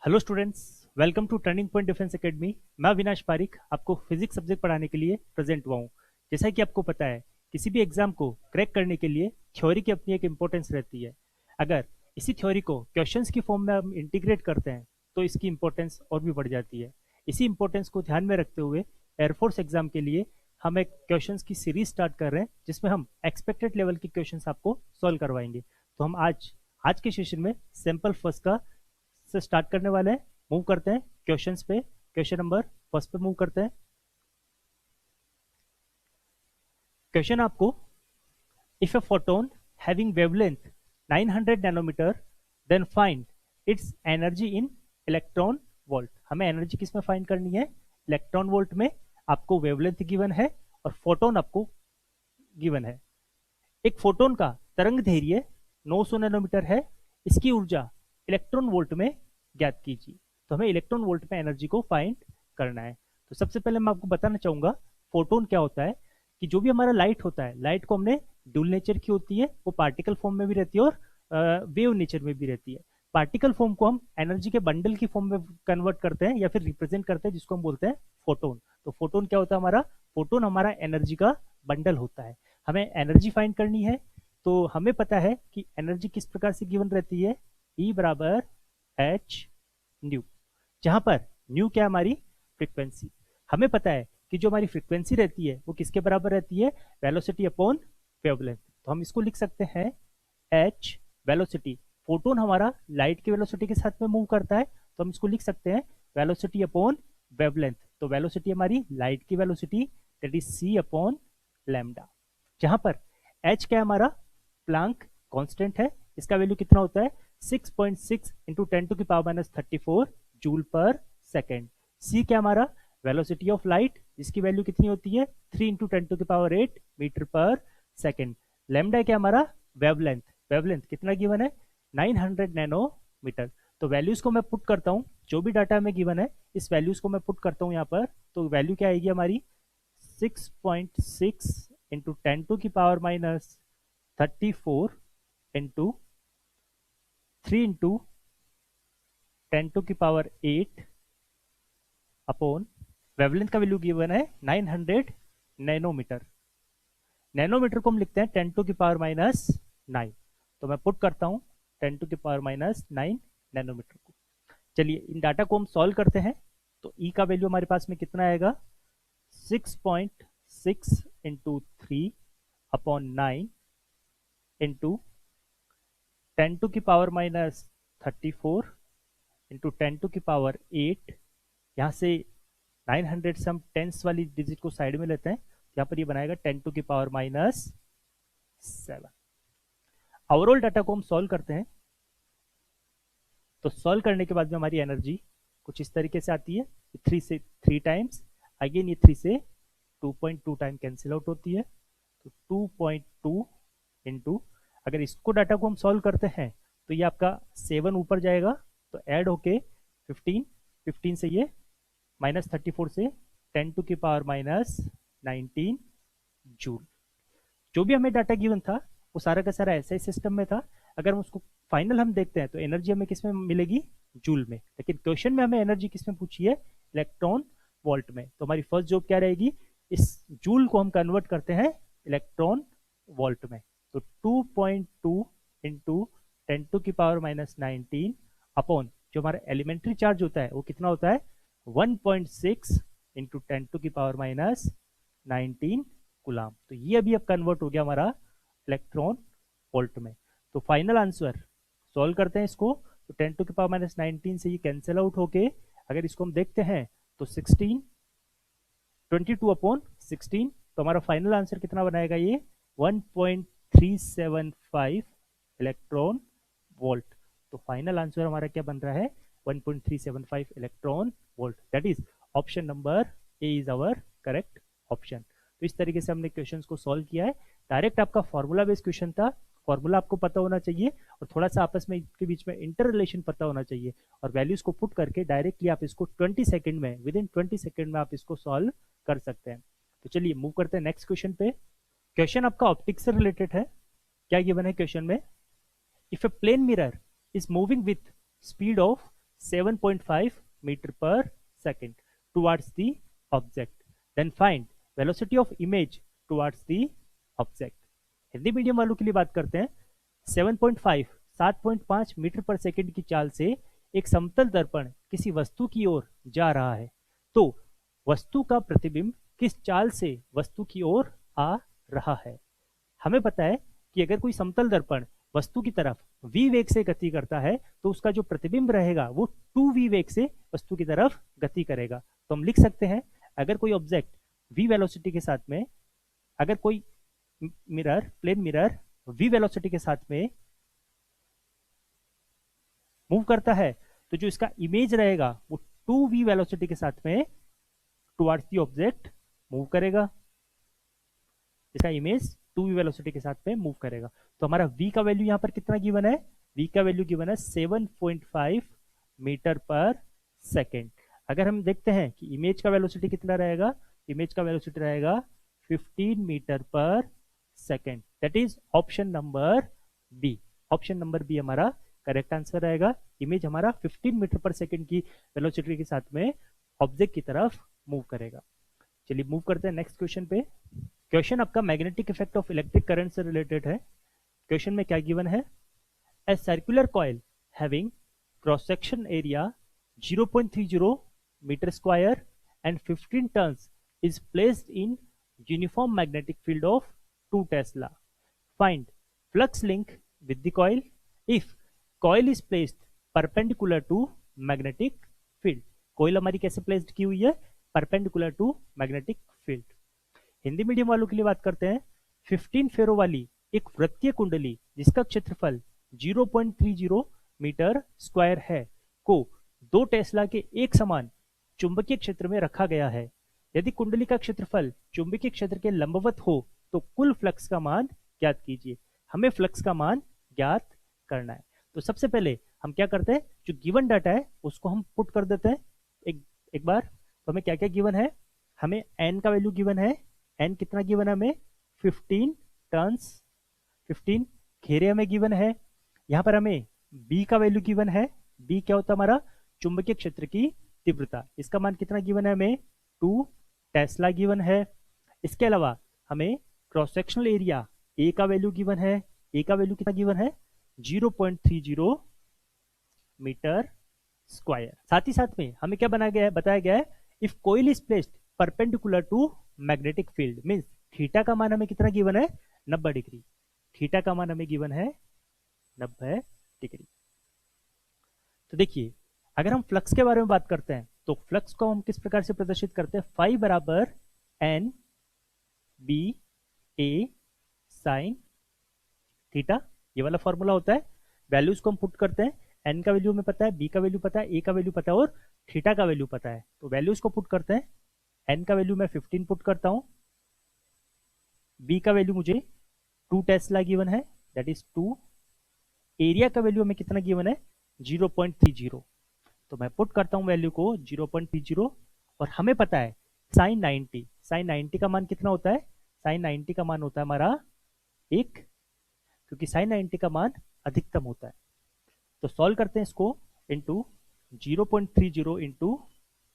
Hello students, welcome to Turning Point Defence Academy. मैं अविनाश पारिक आपको physics subject पढ़ाने के लिए प्रेजेंट हुआ हूँ। जैसा कि आपको पता है, किसी भी एग्जाम को क्रैक करने के लिए थ्योरी की अपनी एक इम्पोर्टेंस रहती है। अगर इसी थ्योरी को क्वेश्चंस की फॉर्म में हम इंटीग्रेट करते हैं तो इसकी इम्पोर्टेंस और भी बढ़ जाती है। इसी इम्पोर्टेंस को ध्यान में रखते हुए एयरफोर्स एग्जाम के लिए हम एक क्वेश्चंस की सीरीज स्टार्ट कर रहे हैं, जिसमें हम एक्सपेक्टेड लेवल के क्वेश्चंस आपको सॉल्व करवाएंगे। तो हम आज आज के सेशन में सैंपल फर्स्ट का से स्टार्ट करने वाले हैं। मूव करते हैं क्वेश्चंस पे। क्वेश्चन नंबर फर्स्ट पे मूव करते हैं। क्वेश्चन आपको, if a photon having wavelength 900 nanometre then find its energy in electron volt. हमें एनर्जी किस में फाइंड करनी है? इलेक्ट्रॉन वोल्ट में। आपको वेवलेंथ गिवन है और फोटोन आपको गिवन है। एक फोटोन का तरंग दैर्घ्य 900 नैनोमीटर है। इसकी ऊर्जा इलेक्ट्रॉन वोल्ट में ज्ञात कीजिए। तो हमें इलेक्ट्रॉन वोल्ट में एनर्जी को फाइंड करना है। तो सबसे पहले मैं आपको बताना चाहूंगा फोटोन क्या होता है। कि जो भी हमारा लाइट होता है, लाइट को हमने ड्यूल नेचर की होती है, वो पार्टिकल फॉर्म में भी रहती है और वेव नेचर में भी रहती है। पार्टिकल फॉर्म को हम एनर्जी के बंडल की फॉर्म में कन्वर्ट करते हैं या फिर रिप्रेजेंट करते हैं, जिसको हम बोलते हैं फोटोन। तो फोटोन क्या होता है हमारा? फोटोन हमारा एनर्जी का बंडल होता है। हमें एनर्जी फाइंड करनी है। तो हमें पता है कि एनर्जी किस प्रकार से गिवन रहती है, E बराबर एच न्यू, जहां पर न्यू क्या हमारी फ्रीक्वेंसी। हमें पता है कि जो हमारी फ्रीक्वेंसी रहती है वो किसके बराबर रहती है? Velocity upon wavelength. तो हम इसको लिख सकते हैं एच वेलोसिटी। फोटोन हमारा लाइट की वेलोसिटी के साथ में मूव करता है, तो हम इसको लिख सकते हैं वेलोसिटी अपॉन वेवलेंथ। तो वेलोसिटी हमारी लाइट की velocity, that is c upon lambda. जहां पर एच क्या है हमारा? प्लांक कांस्टेंट है। इसका वैल्यू कितना होता है? 6.6 इंटू 10 टू की पावर माइनस 34 जूल पर सेकेंड। सी क्या हमारा? वेलोसिटी ऑफ लाइट, जिसकी वैल्यू कितनी होती है? 3 इंटू 10 टू की पावर 8 मीटर पर सेकेंड। लैम्डा क्या हमारा? वेवलेंथ। वेवलेंथ कितना गिवन है? 900 नैनोमीटर। तो वैल्यूज को मैं पुट करता हूँ, जो भी डाटा में गिवन है इस वैल्यूज को मैं पुट करता हूँ यहाँ पर। तो वैल्यू क्या आएगी हमारी? 6.6 इंटू 10 टू की power minus 34 into 3 into 10 to की पावर 8 अपॉन वेवलेंथ का वैल्यू गिवन है 900 नैनोमीटर। नैनोमीटर को हम लिखते हैं 10 टू की पावर माइनस 9। तो मैं पुट करता हूं 10 टू की पावर माइनस 9 नैनोमीटर को। चलिए इन डाटा को हम सॉल्व करते हैं। तो ई का वैल्यू हमारे पास में कितना आएगा? 6.6 इंटू 3 अपॉन 9 इंटू 10 टू की पावर माइनस 34 इंटू 10 टू की पावर 8। यहाँ से 900 से हम टेंस वाली डिजिट को साइड में लेते हैं, यहाँ पर ये बनाएगा 10 टू की पावर माइनस 7। ओवरऑल डाटा को हम सॉल्व करते हैं। तो सॉल्व करने के बाद में हमारी एनर्जी कुछ इस तरीके से आती है। 3 से 3 टाइम्स, अगेन ये 3 से 2.2 टाइम कैंसिल आउट होती है। तो 2.2 इंटू, अगर इसको डाटा को हम सॉल्व करते हैं तो ये आपका 7 ऊपर जाएगा, तो ऐड होके 15, 15 से ये माइनस 34 से 10 टू की पावर माइनस 19 जूल। जो भी हमें डाटा गिवन था वो सारा का सारा ऐसा ही सिस्टम में था। अगर हम उसको फाइनल हम देखते हैं तो एनर्जी हमें किस में मिलेगी? जूल में। लेकिन क्वेश्चन में हमें एनर्जी किस में पूछी है? इलेक्ट्रॉन वोल्ट में। तो हमारी फर्स्ट जॉब क्या रहेगी? इस जूल को हम कन्वर्ट करते हैं इलेक्ट्रॉन वोल्ट में। तो 2.2 इंटू 10 टू की पावर माइनस 19 अपॉन जो हमारा एलिमेंट्री चार्ज होता है वो कितना होता है? 1.6 इंटू 10 टू की पावर माइनस 19 गुलाम। तो ये अभी अब कन्वर्ट हो गया हमारा इलेक्ट्रॉन वोल्ट में। तो फाइनल आंसर सॉल्व करते हैं इसको। तो 10 टू की पावर माइनस 19 से ये कैंसिल आउट होके अगर इसको हम देखते हैं तो 16, 22 अपॉन 16। तो हमारा फाइनल आंसर कितना बनाएगा? ये 1.375 इलेक्ट्रॉन वोल्ट। तो फाइनल आंसर हमारा क्या बन रहा है? 1.375 electron volt. That is option number A is our correct option. तो इस तरीके से हमने क्वेश्चंस को सॉल्व किया है। डायरेक्ट आपका फॉर्मूला बेस्ड क्वेश्चन था। फॉर्मूला आपको पता होना चाहिए और थोड़ा सा आपस में इसके बीच में इंटर रिलेशन पता होना चाहिए, और वैल्यूज को पुट करके डायरेक्टली आप इसको 20 सेकंड में, विद इन 20 सेकंड में आप इसको सॉल्व कर सकते हैं। तो चलिए मूव करते हैं नेक्स्ट क्वेश्चन पे। क्वेश्चन आपका ऑप्टिक्स से रिलेटेड है। क्या गिवन है क्वेश्चन में? If a plane mirror is moving with speed of 7.5 metre पर second towards the object, then find velocity of image towards the object. Hindi medium वालों के लिए बात करते हैं। 7.5 7.5 मीटर पर सेकेंड की चाल से एक समतल दर्पण किसी वस्तु की ओर जा रहा है, तो वस्तु का प्रतिबिंब किस चाल से वस्तु की ओर आ रहा है। हमें पता है कि अगर कोई समतल दर्पण वस्तु की तरफ v वेग से गति करता है तो उसका जो प्रतिबिंब रहेगा वो 2v वेग से वस्तु की तरफ गति करेगा। तो हम लिख सकते हैं, अगर कोई ऑब्जेक्ट v वेलोसिटी के साथ में, अगर कोई mirror, plane mirror v velocity के साथ में मूव करता है तो जो इसका इमेज रहेगा वो 2v वेलोसिटी के साथ में टुवर्ड्स द ऑब्जेक्ट मूव करेगा। इसका इमेज 2v वेलोसिटी के साथ में मूव करेगा। तो हमारा v का वैल्यू यहाँ पर कितना गिवन है, v का वैल्यू गिवन है 7.5 मीटर पर सेकेंड। अगर हम देखते हैं कि इमेज का वेलोसिटी कितना रहेगा, इमेज का वेलोसिटी रहेगा 15 मीटर पर second. That is option number B. Option number B हमारा करेक्ट आंसर रहेगा। इमेज हमारा 15 मीटर पर सेकेंड की वेलोसिटी के साथ में ऑब्जेक्ट की तरफ मूव करेगा। चलिए मूव करते हैं नेक्स्ट क्वेश्चन पे। क्वेश्चन आपका magnetic effect of electric current से रिलेटेड है। क्वेश्चन में क्या गिवन है, a circular coil having cross section area 0.30 metre square and 15 turns is placed in uniform magnetic field of 2 Tesla. Find flux link with the coil if coil is placed perpendicular to magnetic field. coil हमारी कैसे placed की हुई है, perpendicular to magnetic field. Hindi medium वालों के लिए बात करते हैं। 15 फेरो वाली एक वृत्तीय कुंडली जिसका क्षेत्रफल 0.30 मीटर स्क्वायर है को 2 टेस्ला के एक समान चुंबकीय क्षेत्र में रखा गया है। यदि कुंडली का क्षेत्रफल चुंबकीय क्षेत्र के लंबवत हो तो कुल फ्लक्स का मान ज्ञात कीजिए। हमें फ्लक्स का मान ज्ञात करना है। तो सबसे पहले हम क्या करते हैं, जो गिवन डाटा है उसको हम पुट कर देते हैं एक बार। तो हमें क्या क्या गिवन है, हमें n का वैल्यू गिवन है, n कितना गिवन है हमें 15 टर्न्स, 15 घेरे हमें गिवन है। यहाँ पर हमें b का वैल्यू गिवन है, b क्या होता है हमारा चुंबकीय क्षेत्र की तीव्रता, इसका मान कितना गिवन है हमें 2 टेस्ला गिवन है। इसके अलावा हमें क्रॉस सेक्शनल एरिया ए का वैल्यू गिवन है, ए का वैल्यू कितना गिवन है 0.30 मीटर स्क्वायर। साथ ही साथ में हमें क्या बताया गया है, if coil is placed perpendicular to magnetic field means theta का मान हमें कितना गिवन है 90 डिग्री, थीटा का मान हमें गिवन है 90 डिग्री। तो देखिए अगर हम फ्लक्स के बारे में बात करते हैं तो फ्लक्स को हम किस प्रकार से प्रदर्शित करते हैं, फाई बराबर एन बी ए साइन थीटा, ये वाला फॉर्मूला होता है। वैल्यूज को हम पुट करते हैं, एन का वैल्यू हमें पता है, बी का वैल्यू पता है, ए का वैल्यू पता है और थीटा का वैल्यू पता है। तो वैल्यूज को पुट करते हैं, एन का वैल्यू मैं 15 पुट करता हूं, बी का वैल्यू मुझे 2 टेस्ला गिवन है दैट इज 2, एरिया का वैल्यू हमें कितना गिवन है 0.30, तो मैं पुट करता हूं वैल्यू को 0.30 और हमें पता है साइन 90, साइन 90 का मान कितना होता है, साइन 90 का मान होता है हमारा 1, क्योंकि साइन 90 का मान अधिकतम होता है। तो सॉल्व करते हैं इसको इंटू 0.30 इंटू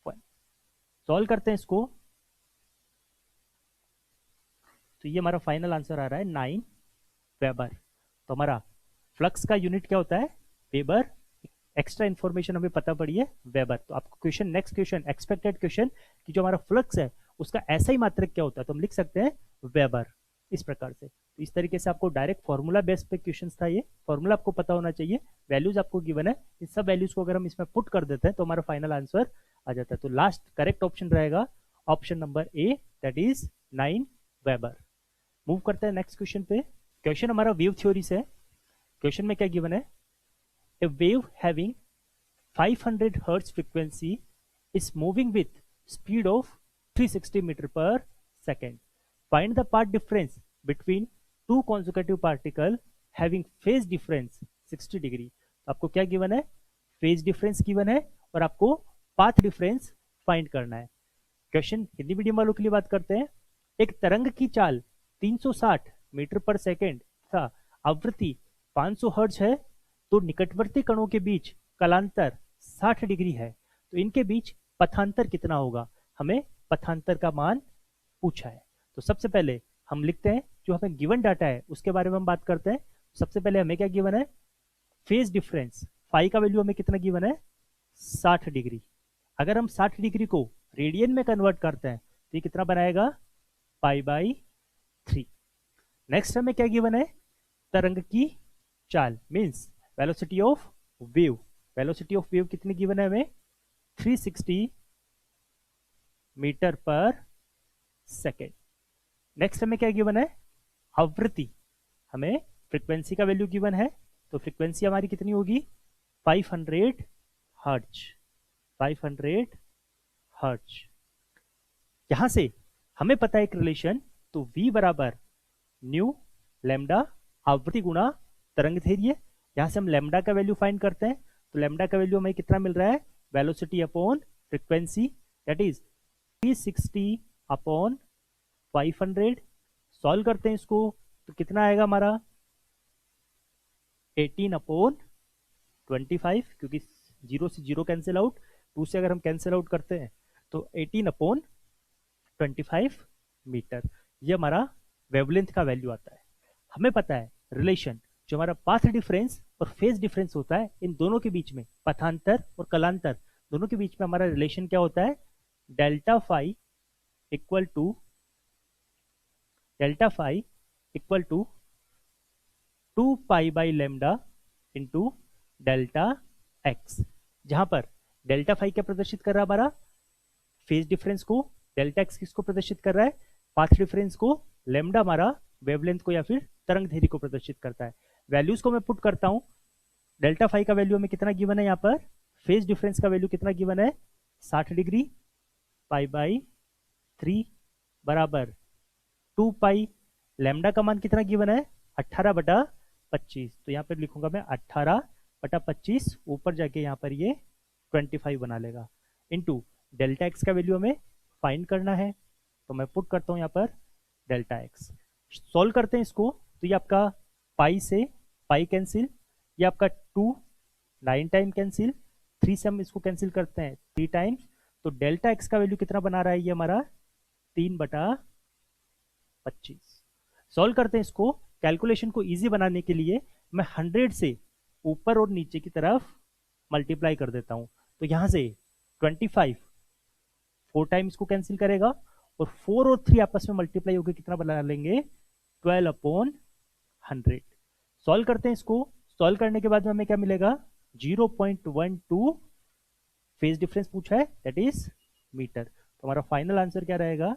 1, सॉल्व करते हैं इसको तो ये हमारा फाइनल आंसर आ रहा है 9 वेबर। तो हमारा फ्लक्स का यूनिट क्या होता है वेबर, एक्स्ट्रा इन्फॉर्मेशन हमें पता पड़ी है वेबर। तो आपको question next question expected question कि जो हमारा फ्लक्स है उसका ऐसा ही मात्रक क्या होता है, तो हम लिख सकते हैं वेबर इस प्रकार से। तो इस तरीके से आपको डायरेक्ट फॉर्मूला बेस्ड पे क्वेश्चन था, ये फॉर्मूला आपको पता होना चाहिए, वैल्यूज आपको गिवन है, इन सब वैल्यूज को अगर हम इसमें पुट कर देते हैं तो हमारा फाइनल आंसर आ जाता है। तो लास्ट करेक्ट ऑप्शन रहेगा option number A that is 9 weber. Move करते हैं नेक्स्ट क्वेश्चन पे। क्वेश्चन हमारा वेव थ्योरी से है। क्वेश्चन में क्या गिवन है, a wave having 500 hertz frequency is moving with speed of 360 meter per second. Find the path difference between two consecutive particle having phase difference 60 degree. आपको क्या given है, phase difference given है और आपको path difference find करना है। Question Hindi medium वालों के लिए बात करते हैं। एक तरंग की चाल 360 मीटर पर सेकेंड तथा आवृत्ति 500 हर्ट्ज है, तो निकटवर्ती कणों के बीच कालांतर 60 डिग्री है, तो इनके बीच पथांतर कितना होगा, हमें पथांतर का मान पूछा है। तो सबसे पहले हम लिखते हैं, जो हमें गिवन डाटा है उसके बारे में हम बात करते हैं। सबसे पहले हमें क्या गिवन है, फेज डिफरेंस, फाई का वैल्यू हमें कितना गिवन है, 60 डिग्री। अगर हम 60 डिग्री को रेडियन में कन्वर्ट करते हैं तो ये कितना बनाएगा, पाई/3। नेक्स्ट हमें क्या गिवन है, तरंग की चाल, means velocity of wave. Velocity of wave कितनी गिवन है हमें, 360 मीटर पर सेकेंड। नेक्स्ट हमें क्या गिवन है, आवृत्ति, हमें फ्रीक्वेंसी का वैल्यू गिवन है, तो फ्रीक्वेंसी हमारी कितनी होगी, 500 हर्ट्ज। 500 हर्ट्ज। यहां से हमें पता है एक रिलेशन, तो v बराबर न्यू लैम्डा आवृत्ति गुणा तरंग धैर्य। यहां से हम लैम्डा का वैल्यू फाइंड करते हैं, तो लैम्डा का वैल्यू हमें कितना मिल रहा है, velocity upon frequency, that is 360 upon 500। Solve करते हैं इसको, तो कितना आएगा हमारा, 18 अपॉन 25, क्योंकि 0 से 0 कैंसिल आउट, 2 से अगर हम कैंसिल आउट करते हैं तो 18 अपॉन 25 मीटर। ये हमारा वेवलेंथ का वैल्यू आता है। हमें पता है रिलेशन, जो हमारा पाथ डिफरेंस और फेज डिफरेंस होता है, इन दोनों के बीच में, पथांतर और कलांतर दोनों के बीच में हमारा रिलेशन क्या होता है, delta phi equal to 2 pi by lambda into delta x, जहां पर डेल्टा फाई क्या प्रदर्शित कर रहा है, हमारा फेज डिफरेंस को, डेल्टा एक्स किसको प्रदर्शित कर रहा है, पाथ डिफरेंस को, लेमडा हमारा वेवलेंथ को या फिर तरंग धैर्य को प्रदर्शित करता है। वैल्यूज को मैं पुट करता हूं, डेल्टा फाई का वैल्यू हमें कितना गिवन है, यहाँ पर फेज डिफरेंस का वैल्यू कितना गिवन है, 60 डिग्री, पाई/3 बराबर 2 पाई, लेमडा का मान कितना गिवन है, 18/25, तो यहाँ पर लिखूंगा मैं 18/25, ऊपर जाके यहाँ पर ये 25 बना लेगा, इंटू डेल्टा एक्स का वैल्यू हमें फाइंड करना है, तो मैं पुट करता हूँ यहाँ पर डेल्टा एक्स। सॉल्व करते हैं इसको, तो ये आपका पाई से पाई कैंसिल, ये आपका 2 9 टाइम कैंसिल, 3 से हम इसको कैंसिल करते हैं 3 टाइम्स, तो डेल्टा एक्स का वैल्यू कितना बना रहा है, ये हमारा 3/25। सॉल्व करते हैं इसको, कैलकुलेशन को इजी बनाने के लिए मैं 100 से ऊपर और नीचे की तरफ मल्टीप्लाई कर देता हूं, तो यहां से 25 4 टाइम इसको कैंसिल करेगा, और 4 और 3 आपस में मल्टीप्लाई होकर कितना बना लेंगे, 12/100। सॉल्व करते हैं इसको, सॉल्व करने के बाद में हमें क्या मिलेगा, 0.12 फेज डिफरेंस पूछा है, दैट इज मीटर, तो हमारा फाइनल आंसर क्या रहेगा,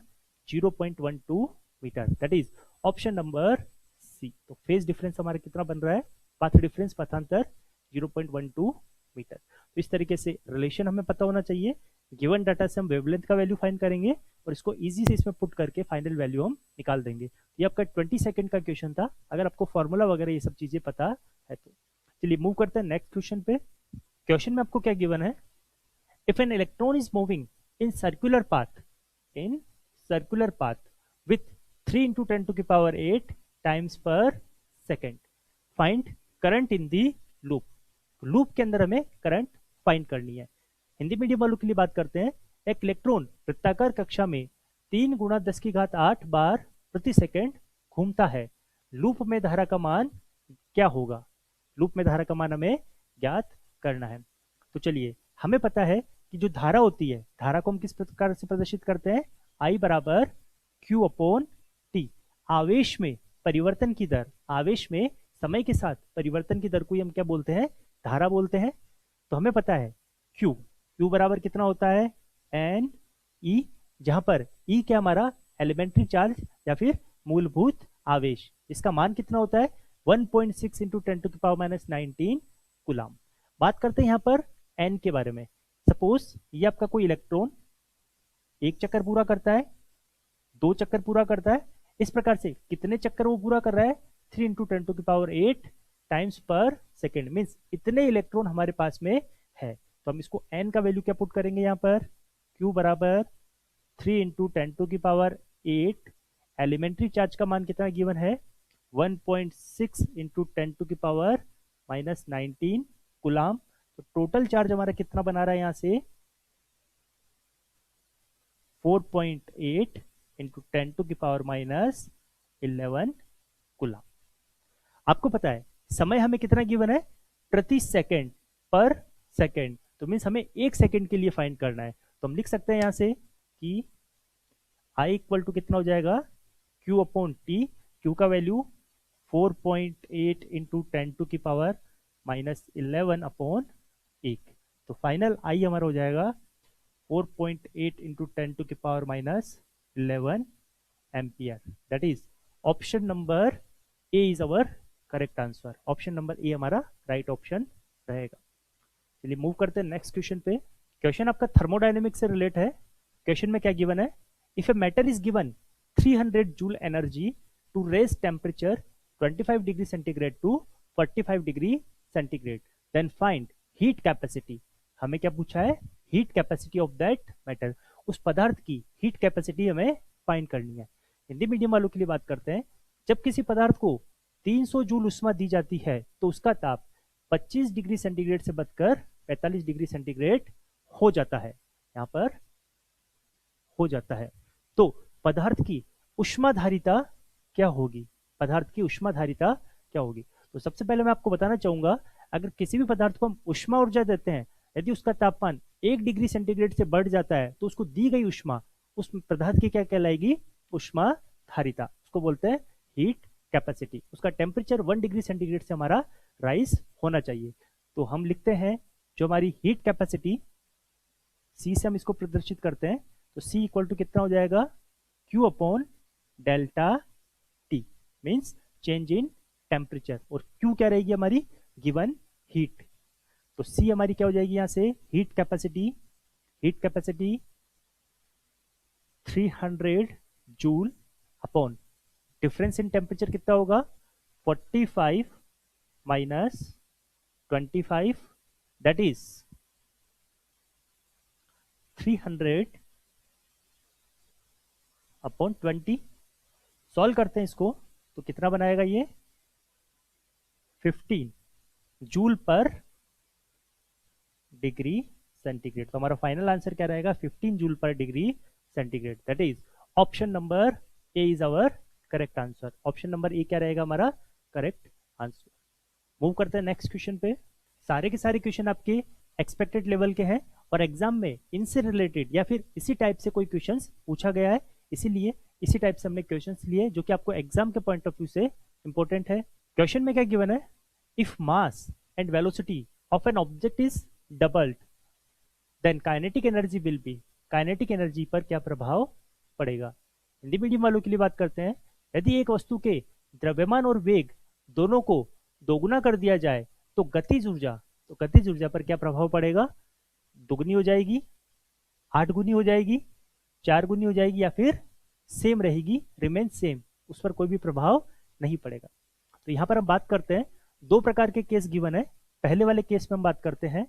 0.12 metre, that is option number C. तो फेज डिफरेंस हमारा कितना बन रहा है, पाथ डिफरेंस, पथांतर 0.12 मीटर। तो इस तरीके से रिलेशन हमें पता होना चाहिए, गिवन डाटा से हम वेवलेंथ का वैल्यू फाइंड करेंगे और इसको इजी से इसमें पुट करके फाइनल वैल्यू हम निकाल देंगे। ये आपका 20 सेकंड का क्वेश्चन था, अगर आपको फॉर्मूला वगैरह ये सब चीजें पता है तो। चलिए मूव करते हैं नेक्स्ट क्वेश्चन पे। क्वेश्चन में आपको क्या गिवन है, if an electron is moving in circular path with 3 × 10⁸ times पर second, find current in the loop. Loop के अंदर हमें करंट फाइंड करनी है। हिंदी मीडियम वालों के लिए बात करते हैं, एक इलेक्ट्रॉन वृत्ताकार कक्षा में 3 × 10⁸ बार प्रति सेकंड घूमता है, लूप में धारा का मान क्या होगा, लूप में धारा का मान हमें ज्ञात करना है। तो चलिए, हमें पता है कि जो धारा होती है, धारा को हम किस प्रकार से प्रदर्शित करते हैं, I बराबर Q/T। आवेश में परिवर्तन की दर, आवेश में समय के साथ परिवर्तन की दर को हम क्या बोलते हैं, धारा बोलते हैं। तो हमें पता है Q बराबर कितना होता है, NE, जहां पर E क्या हमारा एलिमेंट्री चार्ज या फिर मूलभूत आवेश, इसका मान कितना होता है 1.6 × 10⁻19 कूलाम। बात करते हैं यहाँ पर N के बारे में। सपोज ये आपका कोई इलेक्ट्रॉन एक चक्कर पूरा करता है, 2 चक्कर पूरा करता है, इस प्रकार से कितने चक्कर वो पूरा कर रहा है, 3 × 10⁸ टाइम्स पर सेकेंड, मीन्स इतने इलेक्ट्रॉन हमारे पास में है। तो हम इसको n का वैल्यू क्या पुट करेंगे यहाँ पर, Q बराबर 3 × 10⁸, एलिमेंट्री चार्ज का मान कितना गिवन है, 1.6 × 10⁻⁻19 कूलाम, तो टोटल चार्ज हमारा कितना बना रहा है यहाँ से 4.8 इंटू 10⁻⁻11 कूलम। आपको पता है समय हमें कितना गिवन है, प्रति सेकंड, पर सेकंड, तो मीन्स हमें एक सेकंड के लिए फाइंड करना है। तो हम लिख सकते हैं यहाँ से कि I इक्वल टू कितना हो जाएगा Q अपॉन टी। Q का वैल्यू 4.8 इंटू 10⁻⁻11 अपॉन 1। तो फाइनल I हमारा हो जाएगा 4.8 into 10⁻⁻11 ampere. That is option number A is our correct answer. Option number A हमारा राइट ऑप्शन रहेगा। चलिए मूव करते हैं नेक्स्ट क्वेश्चन पे। क्वेश्चन आपका थर्मोडायनेमिक्स से रिलेट है। क्वेश्चन में क्या गिवन है, if a matter is given 300 joule energy to raise temperature 25 degree centigrade to 45 degree centigrade, then find heat capacity. हमें क्या पूछा है, heat capacity of that matter, उस पदार्थ की हीट कैपेसिटी हमें फाइंड करनी है। हिंदी मीडियम वालों के लिए बात करते हैं। जब किसी पदार्थ को 300 जूल उष्मा दी जाती है तो उसका ताप 25 डिग्री सेंटीग्रेड से बढ़कर 45 डिग्री सेंटीग्रेड हो जाता है। यहाँ पर हो जाता है। तो पदार्थ की उष्माधारिता क्या होगी, पदार्थ की उष्माधारिता क्या होगी। तो सबसे पहले मैं आपको बताना चाहूंगा, अगर किसी भी पदार्थ को हम उष्मा ऊर्जा देते हैं, यदि उसका तापमान 1 डिग्री सेंटीग्रेड से बढ़ जाता है तो उसको दी गई उष्मा उस पदार्थ की क्या कहलाएगी, उष्माधारिता। उसको बोलते हैं हीट कैपेसिटी। उसका टेम्परेचर 1 डिग्री सेंटीग्रेड से हमारा राइज होना चाहिए। तो हम लिखते हैं जो हमारी हीट कैपेसिटी, सी से हम इसको प्रदर्शित करते हैं, तो सी इक्वल टू कितना हो जाएगा, Q upon delta T, means change in temperature, और क्यू क्या रहेगी हमारी गिवन हीट। तो सी हमारी क्या हो जाएगी यहाँ से, heat capacity 300 joule upon difference in temperature कितना होगा 45 minus 25, that is 300 upon 20। Solve करते हैं इसको तो कितना बनाएगा ये 15 जूल पर डिग्री सेंटीग्रेड। तो हमारा फाइनल आंसर क्या रहेगा 15 जूल पर degree centigrade. That is option number A is our correct answer. Option number A क्या रहेगा हमारा करेक्ट आंसर। मूव करते हैं नेक्स्ट क्वेश्चन पे। सारे के सारे क्वेश्चन आपके एक्सपेक्टेड लेवल के हैं और एग्जाम में इनसे रिलेटेड या फिर इसी टाइप से कोई क्वेश्चंस पूछा गया है, इसीलिए इसी टाइप से हमने क्वेश्चंस लिए जो कि आपको एग्जाम के पॉइंट ऑफ व्यू से इंपॉर्टेंट है। क्वेश्चन में क्या गिवन है, if mass and velocity of an object is doubled then kinetic energy will be. Kinetic energy पर क्या प्रभाव पड़ेगा। हिंदी मीडियम वालों के लिए बात करते हैं। यदि एक वस्तु के द्रव्यमान और वेग दोनों को दोगुना कर दिया जाए तो गतिज ऊर्जा पर क्या प्रभाव पड़ेगा, दुगनी हो जाएगी, 8 गुनी हो जाएगी, 4 गुनी हो जाएगी, या फिर सेम रहेगी, रिमेन सेम, उस पर कोई भी प्रभाव नहीं पड़ेगा। तो यहां पर हम बात करते हैं, दो प्रकार के केस गिवन है। पहले वाले केस में हम बात करते हैं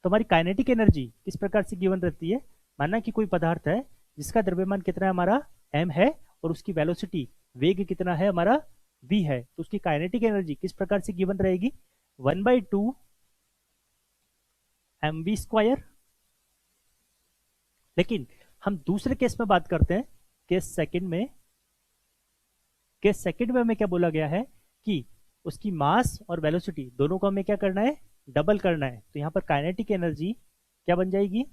तो हमारी काइनेटिक एनर्जी किस प्रकार से गिवन रहती है। माना कि कोई पदार्थ है जिसका द्रव्यमान कितना है हमारा m है और उसकी वेलोसिटी वेग कितना है हमारा v है, तो उसकी काइनेटिक एनर्जी किस प्रकार से गिवन रहेगी 1/2 mv²। लेकिन हम दूसरे केस में बात करते हैं, केस सेकंड में हमें क्या बोला गया है कि उसकी मास और वेलोसिटी दोनों को हमें क्या करना है, डबल करना है। तो यहां पर काइनेटिक एनर्जी क्या बन जाएगी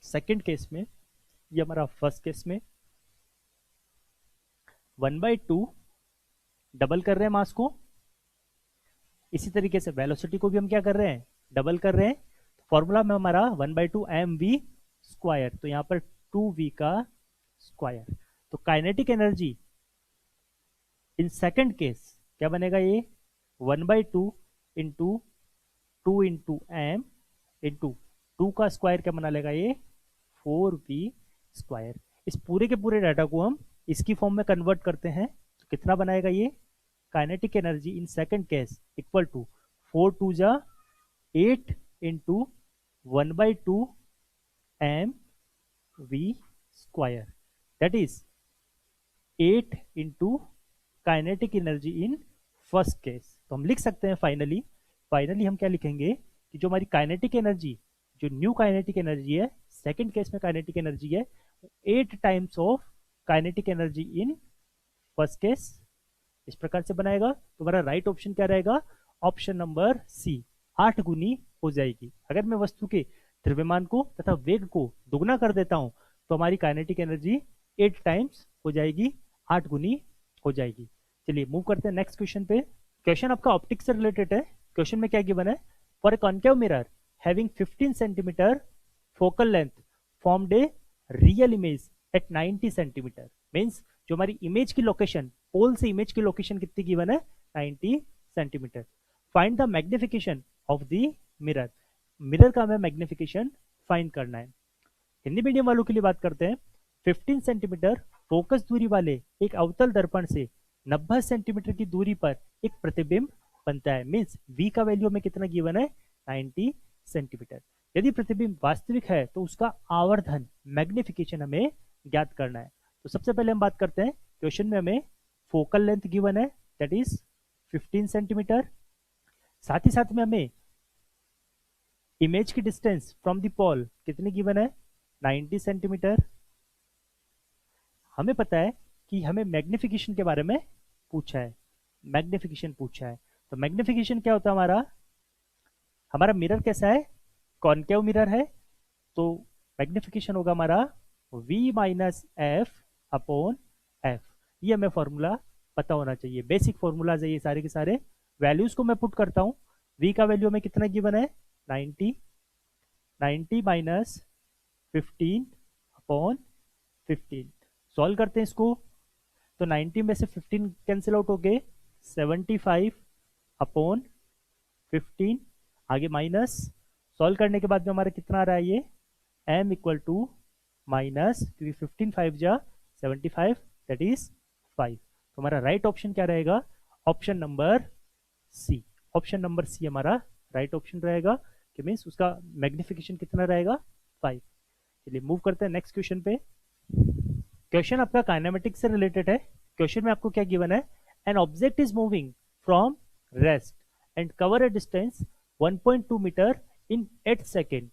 सेकंड केस में, ये हमारा फर्स्ट केस में 1/2 डबल कर रहे हैं मास को, इसी तरीके से वेलोसिटी को भी हम क्या कर रहे हैं, डबल कर रहे हैं। फॉर्मूला में हमारा 1/2 mv², तो यहां पर 2v का स्क्वायर। तो kinetic energy in second case क्या बनेगा, ये 1/2 इंटू 2 इंटू एम इंटू 2 का स्क्वायर क्या बना लेगा ये 4v²। इस पूरे के पूरे डाटा को हम इसकी फॉर्म में कन्वर्ट करते हैं तो कितना बनाएगा ये, kinetic energy in second case equal to 4 2 जा 8 into 1/2 mv², that is 8 into kinetic energy in first case. तो हम लिख सकते हैं फाइनली हम क्या लिखेंगे कि जो हमारी काइनेटिक एनर्जी, जो न्यू काइनेटिक एनर्जी है, सेकंड केस में काइनेटिक एनर्जी है 8 times of kinetic energy in first case. इस प्रकार से बनाएगा। तो हमारा राइट ऑप्शन क्या रहेगा? ऑप्शन नंबर सी, 8 गुनी हो जाएगी। अगर मैं वस्तु के द्रव्यमान को तथा वेग को दुगना कर देता हूं तो हमारी काइनेटिक एनर्जी 8 टाइम्स हो जाएगी, 8 गुनी हो जाएगी। चलिए मूव करते हैं नेक्स्ट क्वेश्चन पे। क्वेश्चन आपका ऑप्टिक्स से रिलेटेड है। क्वेश्चन में क्या गिवन है? For a concave mirror having 15 centimetre focal length formed a real image at 90 centimetre. Means जो हमारी इमेज की लोकेशन, पोल से इमेज की लोकेशन कितनी गिवन है? 90 centimetre. Find the magnification of the mirror. Mirror का हमें मैग्निफिकेशन फाइंड करना है। हिंदी मीडियम वालों के लिए बात करते हैं। 15 सेंटीमीटर फोकस दूरी वाले एक अवतल दर्पण से 90 सेंटीमीटर की दूरी पर एक प्रतिबिंब बनता है। मीन्स v का वैल्यू में कितना गिवन है? 90 सेंटीमीटर। यदि प्रतिबिंब वास्तविक है तो उसका आवर्धन, मैग्निफिकेशन हमें ज्ञात करना है। तो सबसे पहले हम बात करते हैं, क्वेश्चन में हमें फोकल लेंथ गिवन है दैट इज 15 सेंटीमीटर। साथ ही साथ में हमें इमेज की डिस्टेंस फ्रॉम द पॉल कितनी गिवन है? 90 सेंटीमीटर। हमें पता है कि हमें मैग्निफिकेशन के बारे में पूछा है, मैग्निफिकेशन पूछा है। तो मैग्निफिकेशन क्या होता है हमारा? हमारा मिरर कैसा है? कॉनकेव मिरर है। तो मैग्निफिकेशन होगा हमारा v minus F upon F. ये हमें फॉर्मूला पता होना चाहिए, बेसिक फॉर्मूलाज है ये सारे के सारे। वैल्यूज को मैं पुट करता हूँ। v का वैल्यू हमें कितना गिवन है? 90 माइनस 15 अपॉन 15। सॉल्व करते हैं इसको। तो 90 में से 15 कैंसिल आउट हो गए, 75 अपॉन 15, आगे माइनस। सॉल्व करने के बाद में हमारा कितना आ रहा है? ये m इक्वल टू माइनस, क्योंकि 15 5 जा 75 दैट इज 5। तो हमारा राइट ऑप्शन क्या रहेगा? Option number C. Option number C हमारा राइट ऑप्शन रहेगा कि मीन्स उसका मैग्निफिकेशन कितना रहेगा? 5। चलिए मूव करते हैं नेक्स्ट क्वेश्चन पे। क्वेश्चन आपका काइनेमेटिक्स से रिलेटेड है। क्वेश्चन में आपको क्या गिवन है? An object is moving from rest and cover a distance 1.2 metre in 8 second.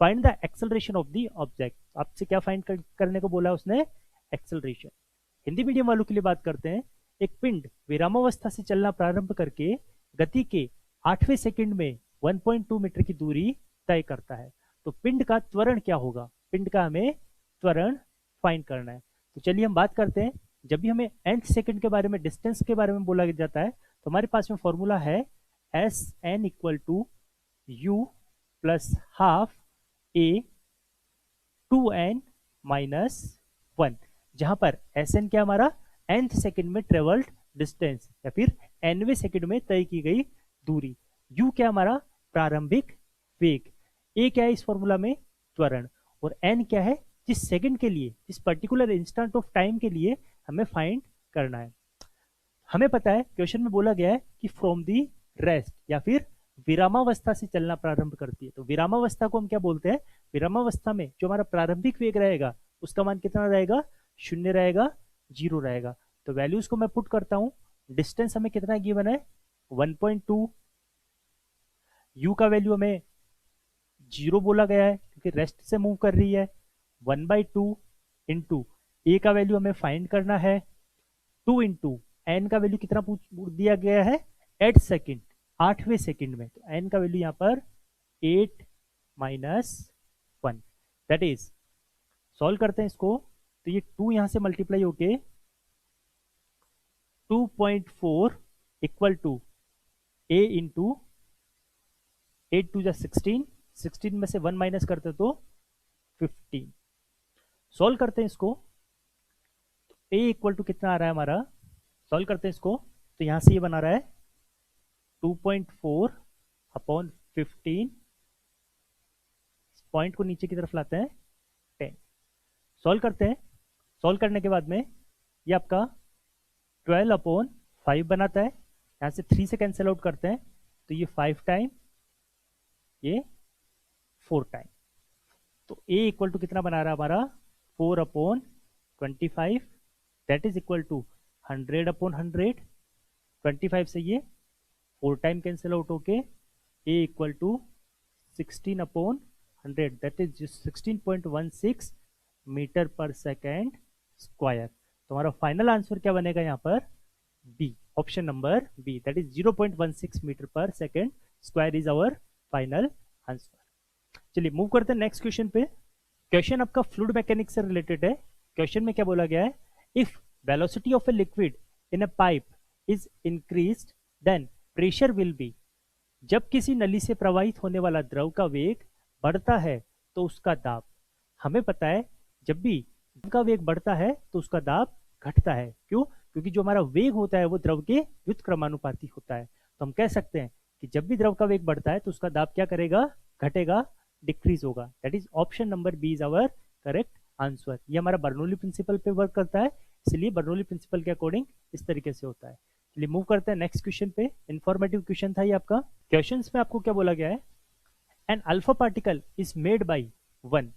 Find the acceleration of the object. आपसे क्या फाइंड करने को बोला उसने? एक्सेलरेशन। हिंदी मीडियम वालों के लिए बात करते हैं। एक पिंड विरामावस्था से चलना प्रारंभ करके गति के 8वें सेकंड में 1.2 मीटर की दूरी तय करता है। तो पिंड का त्वरण क्या होगा? पिंड का हमें त्वरण फाइंड करना है। तो चलिए हम बात करते हैं। जब भी हमें nth सेकंड के बारे में, डिस्टेंस के बारे में बोला जाता है तो हमारे पास में फॉर्मूला है S n equal to u plus half a 2n minus 1, जहां पर एस एन क्या हमारा? nth सेकंड में ट्रेवल्ड डिस्टेंस या फिर nवें सेकंड में तय की गई दूरी। u क्या हमारा? प्रारंभिक वेग। a क्या है इस फॉर्मूला में? त्वरण। और n क्या है? जिस सेकंड के लिए, जिस पर्टिकुलर इंस्टेंट ऑफ टाइम के लिए हमें फाइंड करना है। हमें पता है क्वेश्चन में बोला गया है कि फ्रॉम दी रेस्ट या फिर विरामावस्था से चलना प्रारंभ करती है। तो विरामावस्था को हम क्या बोलते हैं? विरामावस्था में जो हमारा प्रारंभिक वेग रहेगा उसका मान कितना रहेगा? 0 रहेगा, 0 रहेगा। तो वैल्यूज को मैं पुट करता हूं। डिस्टेंस हमें कितना गिवन है? 1.2। यू का वैल्यू हमें 0 बोला गया है क्योंकि रेस्ट से मूव कर रही है। 1/2 इंटू ए का वैल्यू हमें फाइंड करना है 2 इंटू एन का वैल्यू कितना दिया गया है? 8 सेकेंड, 8वें सेकेंड में। तो एन का वैल्यू यहाँ पर 8 माइनस 1 दैट इज। सॉल्व करते हैं इसको। तो ये 2 यहां से मल्टीप्लाई होके 2.4 इक्वल टू ए इंटू 8 2 जा 16, 16 में से 1 माइनस करते तो 15। सॉल्व करते हैं इसको। तो ए इक्वल टू कितना आ रहा है हमारा? सॉल्व करते हैं इसको। तो यहां से ये बना रहा है 2.4 अपॉन 15, पॉइंट को नीचे की तरफ लाते हैं 10। सॉल्व करते हैं। सॉल्व करने के बाद में ये आपका 12 अपॉन 5 बनाता है। यहां से 3 से कैंसिल आउट करते हैं तो ये 5 टाइम, ये 4 टाइम। तो ए इक्वल टू कितना बना रहा है हमारा? 4 upon 25 that is equal to 100 upon 100। 25 से ये 4 टाइम कैंसिल आउट होके A equal to 16/100, that is 16.16 metre पर सेकेंड स्क्वायर। तो हमारा फाइनल आंसर क्या बनेगा यहाँ पर? B, option number B, that is 0.16 metre पर second square is our final answer. चलिए मूव करते हैं नेक्स्ट क्वेश्चन पे। क्वेश्चन आपका फ्लूइड मैकेनिक्स से रिलेटेड है। क्वेश्चन में क्या बोला गया है? If velocity of a liquid in a pipe is increased then pressure will be. जब किसी नली से प्रवाहित होने वाला द्रव का वेग बढ़ता है तो उसका दाब। हमें पता है जब भी द्रव का वेग बढ़ता है तो उसका दाब घटता है। क्यों? क्योंकि जो हमारा वेग होता है वो द्रव के व्युत्क्रमानुपाती होता है। तो हम कह सकते हैं कि जब भी द्रव का वेग बढ़ता है तो उसका दाब क्या करेगा? घटेगा, डिक्रीज होगा। That is option number B is our correct answer. ये हमारा बर्नौली प्रिंसिपल पे वर्क करता है, इसलिए बर्नौली प्रिंसिपल के अकॉर्डिंग इस तरीके से होता है। चलिए मूव करते हैं नेक्स्ट क्वेश्चन पे। इंफॉर्मेटिव क्वेश्चन था ये आपका। क्वेश्चंस में आपको क्या बोला गया है? An alpha particle is made by one.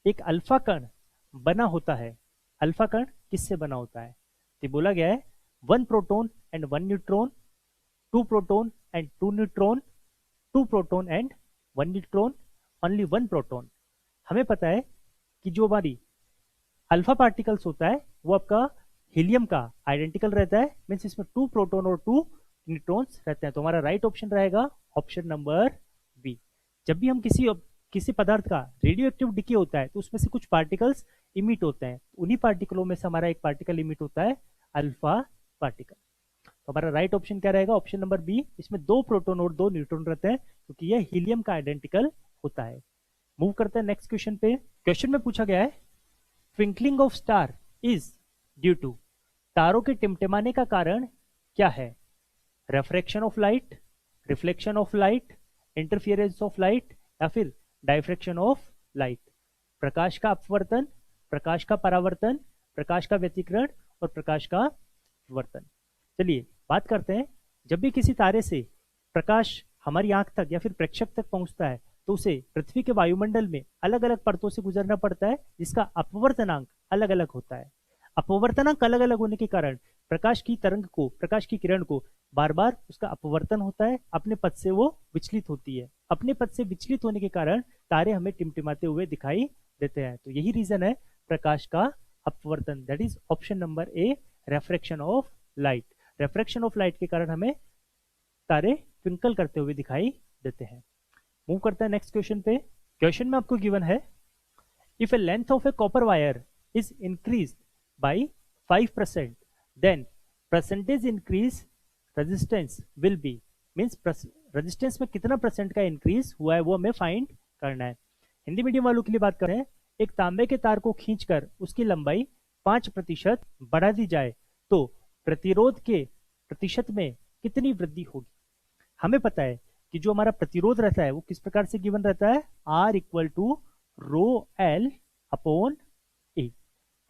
एक अल्फा कण बना होता है। अल्फा कण किससे बना होता है? तो बोला गया है 1 proton and 1 neutron, 2 proton and 2 neutron, 2 proton and 1 neutron, only 1 proton. हमें पता है कि जो हमारी अल्फा पार्टिकल्स होता है वो आपका हीलियम का आइडेंटिकल रहता है, मीन्स इसमें 2 प्रोटॉन और 2 न्यूट्रॉन्स रहते हैं। तो हमारा राइट ऑप्शन रहेगा ऑप्शन नंबर बी। जब भी हम किसी पदार्थ का रेडियो एक्टिव डिके होता है तो उसमें से कुछ पार्टिकल्स इमिट होते हैं। उन्हीं पार्टिकलों में से हमारा एक पार्टिकल इमिट होता है अल्फा पार्टिकल। तो हमारा राइट ऑप्शन क्या रहेगा? Option number B. इसमें 2 प्रोटॉन और 2 न्यूट्रॉन रहते हैं क्योंकि यह हीलियम का आइडेंटिकल होता है। मूव करते हैं नेक्स्ट क्वेश्चन पे। क्वेश्चन में पूछा गया है twinkling of star is due to. तारों के टिमटिमाने का कारण क्या है? Refraction of light, reflection of light, interference of light या फिर डायफ्रेक्शन ऑफ लाइट। प्रकाश का अपवर्तन, प्रकाश का परावर्तन, प्रकाश का व्यतिकरण और प्रकाश का विवर्तन। चलिए बात करते हैं। जब भी किसी तारे से प्रकाश हमारी आंख तक या फिर प्रेक्षक तक पहुंचता है तो उसे पृथ्वी के वायुमंडल में अलग अलग परतों से गुजरना पड़ता है, जिसका अपवर्तनांक अलग अलग होता है। अपवर्तनांक अलग अलग होने के कारण प्रकाश की तरंग को, प्रकाश की किरण को बार बार उसका अपवर्तन होता है, अपने पथ से वो विचलित होती है। अपने पथ से विचलित होने के कारण तारे हमें टिमटिमाते हुए दिखाई देते हैं। तो यही रीजन है प्रकाश का अपवर्तन। That is option number A, refraction of light. Refraction of light के कारण हमें तारे ट्विंकल करते हुए दिखाई देते हैं। मूव करते हैं नेक्स्ट क्वेश्चन पे। क्वेश्चन में आपको गिवन है if a length of a copper wire is increase by 5% then percentage increase resistance will be. Means resistance में कितना परसेंट का इंक्रीज हुआ है वो हमें फाइंड करना है। हिंदी मीडियम वालों के लिए बात करें, एक तांबे के तार को खींचकर उसकी लंबाई 5% बढ़ा दी जाए तो प्रतिरोध के प्रतिशत में कितनी वृद्धि होगी? हमें पता है कि जो हमारा प्रतिरोध रहता है वो किस प्रकार से गिवन रहता है? R equal to rho L upon A.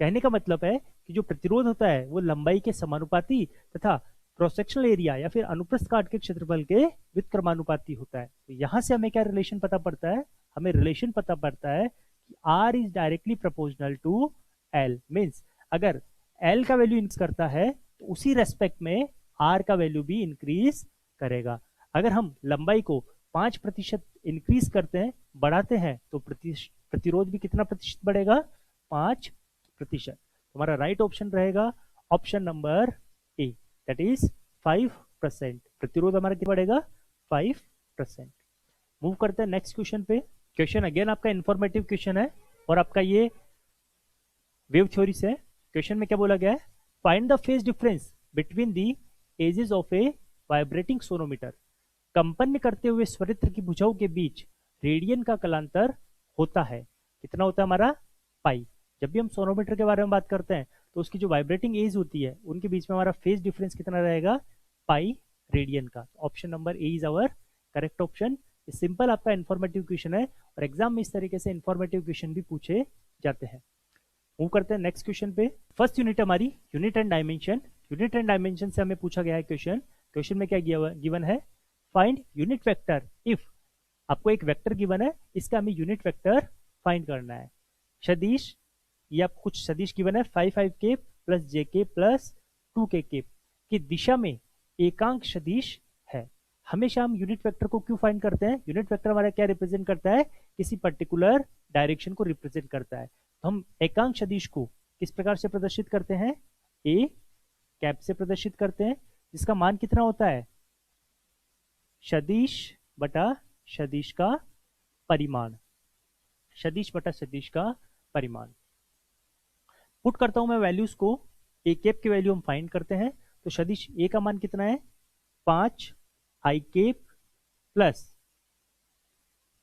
कहने का मतलब है कि जो प्रतिरोध होता है वो लंबाई के समानुपाती तथा क्रॉस सेक्शनल एरिया या फिर अनुप्रस्थ काट के क्षेत्रफल के व्युत्क्रमानुपाती होता है। तो यहाँ से हमें क्या रिलेशन पता पड़ता है? हमें रिलेशन पता पड़ता है कि R is directly proportional to L। Means अगर L का वैल्यू इंक्रीज करता है तो उसी रेस्पेक्ट में R का वैल्यू भी इंक्रीज करेगा। अगर हम लंबाई को 5% इंक्रीज करते हैं, बढ़ाते हैं, तो प्रतिरोध भी कितना प्रतिशत बढ़ेगा? 5%। हमारा राइट ऑप्शन रहेगा option number A, that is 5%। प्रतिरोध हमारा कितना बढ़ेगा? 5%। मूव करते हैं नेक्स्ट क्वेश्चन पे। क्वेश्चन अगेन आपका इंफॉर्मेटिव क्वेश्चन है और आपका ये वेव थ्योरी से। क्वेश्चन में क्या बोला गया है? Find the phase difference between the edges of a vibrating sonometer. कंपन करते हुए स्वरित्र की भुजाओं के बीच रेडियन का कलांतर होता है। कितना होता है हमारा? पाई। जब भी हम सोनोमीटर के बारे में बात करते हैं तो उसकी जो वाइब्रेटिंग एज होती है उनके बीच में हमारा फेज डिफरेंस कितना रहेगा? पाई रेडियन का। Option number A is our correct option. Simple आपका इंफॉर्मेटिव क्वेश्चन है और एग्जाम में इस तरीके से इंफॉर्मेटिव क्वेश्चन भी पूछे जाते हैं। मूव करते हैं नेक्स्ट क्वेश्चन पे। फर्स्ट यूनिट हमारी unit and dimension. Unit and dimension से हमें पूछा गया है क्वेश्चन। क्वेश्चन में क्या गिवन है? Find unit vector if. आपको एक वेक्टर गिवन है, इसका हमें यूनिट वेक्टर फाइंड करना है। सदिश, ये आपको कुछ सदिश गिवन है 5 5 के प्लस जे के प्लस 2 के की दिशा में एकांक सदिश है। हमेशा हम यूनिट वेक्टर को क्यों फाइंड करते हैं? यूनिट वेक्टर हमारा क्या रिप्रेजेंट करता है? किसी पर्टिकुलर डायरेक्शन को रिप्रेजेंट करता है। तो हम एकांक सदिश को किस प्रकार से प्रदर्शित करते हैं? ए कैप से प्रदर्शित करते हैं, जिसका मान कितना होता है? सदिश बटा सदिश का परिमाण, सदिश बटा सदिश का परिमाण। पुट करता हूं मैं वैल्यूज को, ए केप की वैल्यू हम फाइंड करते हैं। तो सदिश ए का मान कितना है? 5 I cap plus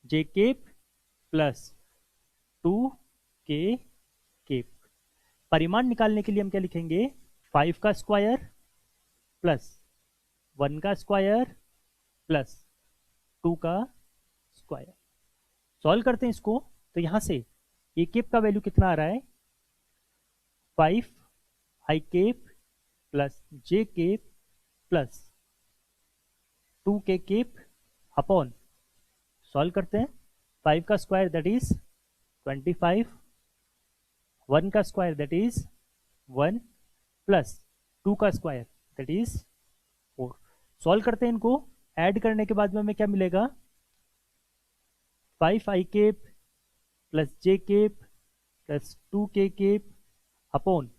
J cap plus 2 K cap. परिमाण निकालने के लिए हम क्या लिखेंगे? 5 का स्क्वायर प्लस 1 का स्क्वायर प्लस 2 का स्क्वायर। सॉल्व करते हैं इसको, तो यहां से ए केप का वैल्यू कितना आ रहा है? 5 I cap plus J cap plus 2 K cap upon, solve करते हैं, 5 का स्क्वायर दैट इज 25, 1 का स्क्वायर दैट इज 1 प्लस 2 का स्क्वायर दैट इज 4। सॉल्व करते हैं इनको, ऐड करने के बाद में हमें क्या मिलेगा? 5 I cap plus J cap plus 2 K cap upon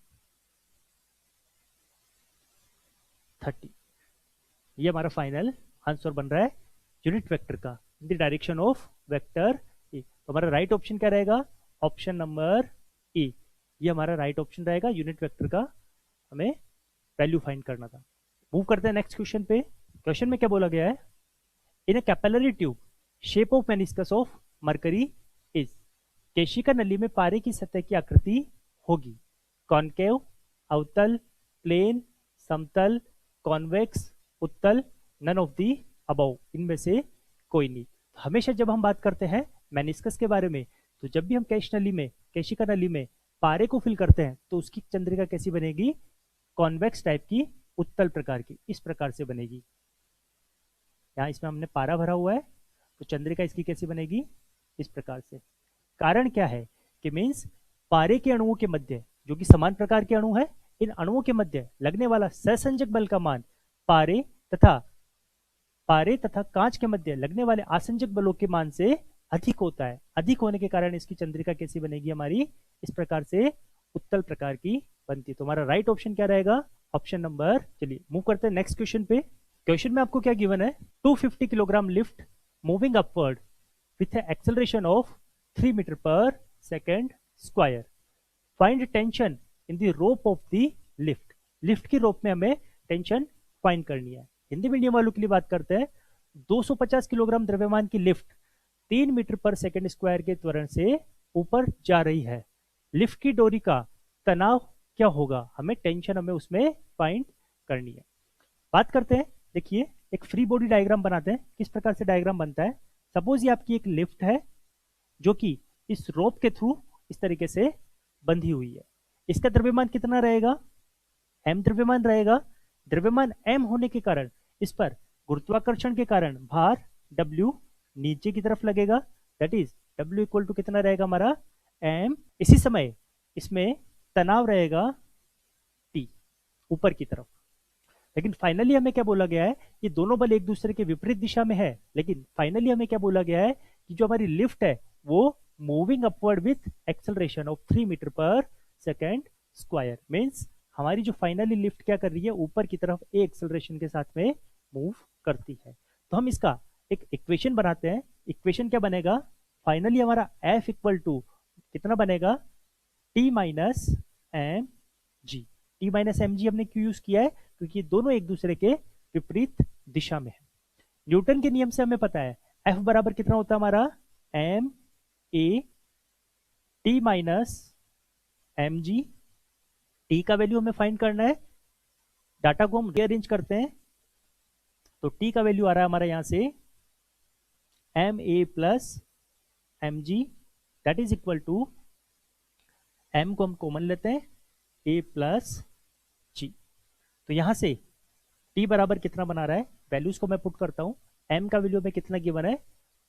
30। ये हमारा फाइनल आंसर बन रहा है यूनिट वेक्टर का in the direction of vector A. तो हमारा राइट ऑप्शन क्या रहेगा? ऑप्शन नंबर ए। ये हमारा राइट ऑप्शन रहेगा, यूनिट वेक्टर का हमें वैल्यू फाइंड करना था। मूव करते हैं नेक्स्ट क्वेश्चन पे। क्वेश्चन में क्या बोला गया है? In a capillary tube shape of meniscus of mercury is, केशिका नली में पारे की सतह की आकृति होगी कॉनकेव, अवतल, प्लेन, समतल, कॉन्वेक्स, उत्तल, नन ऑफ दी अबव, इनमें से कोई नहीं। तो हमेशा जब हम बात करते हैं मेनिस्कस के बारे में, तो जब भी हम केशिका नली में पारे को फिल करते हैं तो उसकी चंद्रिका कैसी बनेगी? कॉन्वेक्स टाइप की, उत्तल प्रकार की, इस प्रकार से बनेगी। यहाँ इसमें हमने पारा भरा हुआ है, तो चंद्रिका इसकी कैसी बनेगी? इस प्रकार से। कारण क्या है कि मीन्स पारे के अणुओं के मध्य, जो कि समान प्रकार के अणु है, इन अणुओं के मध्य लगने वाला सहसंजक बल का मान पारे तथा कांच के मध्य लगने वाले आसंजक बलों के मान से अधिक होता है। अधिक होने के कारण इसकी चंद्रिका कैसी बनेगी हमारी? इस प्रकार से उत्तल प्रकार की बनती है। तो हमारा राइट ऑप्शन क्या रहेगा? Option number. चलिए मूव करते हैं नेक्स्ट क्वेश्चन पे। क्वेश्चन में आपको क्या गिवन है? 250 kilogram lift moving upward with acceleration of 3 metre पर second square, find tension in the rope of the lift. Lift की रोप में हमें टेंशन फाइंड करनी है। हिंदी मीडियम वालों के लिए बात करते हैं। 250 किलोग्राम द्रव्यमान की लिफ्ट 3 मीटर पर सेकेंड स्क्वायर के त्वरण से ऊपर जा रही है। लिफ्ट की डोरी का तनाव क्या होगा? हमें टेंशन हमें उसमें फाइंड करनी है। बात करते हैं, देखिए एक फ्री बॉडी डायग्राम बनाते हैं। किस प्रकार से डायग्राम बनता है? सपोज ये आपकी एक लिफ्ट है जो कि इस रोप के थ्रू इस तरीके से बंधी हुई है। इसका द्रव्यमान कितना रहेगा? m द्रव्यमान रहेगा। द्रव्यमान m होने के कारण इस पर गुरुत्वाकर्षण के कारण भार W नीचे की तरफ लगेगा, that is W equal to कितना रहेगा हमारा? m। इसी समय इसमें तनाव रहेगा T ऊपर की तरफ। लेकिन फाइनली हमें क्या बोला गया है? ये दोनों बल एक दूसरे के विपरीत दिशा में है, लेकिन फाइनली हमें क्या बोला गया है कि जो हमारी लिफ्ट है वो moving upward with acceleration of 3 metre पर सेकेंड स्क्वायर। मीन्स हमारी जो फाइनली लिफ्ट क्या कर रही है? ऊपर की तरफ ए एक्सेलरेशन के साथ में मूव करती है। तो हम इसका एक इक्वेशन बनाते हैं। इक्वेशन क्या बनेगा? फाइनली हमारा F इक्वल टू कितना बनेगा? T minus M G. T minus M g हमने क्यों यूज किया है? क्योंकि ये दोनों एक दूसरे के विपरीत दिशा में है। न्यूटन के नियम से हमें पता है F बराबर कितना होता है हमारा? M A T minus M G. T का वैल्यू हमें फाइंड करना है। डाटा को हम रीअरेंज करते हैं, तो टी का वैल्यू आ रहा है हमारा यहां से M A plus M G, that is equal to M को हम कॉमन लेते हैं, ए प्लस जी। तो यहां से टी बराबर कितना बना रहा है? वैल्यूज को मैं पुट करता हूं। एम का वैल्यू में कितना गिवन है?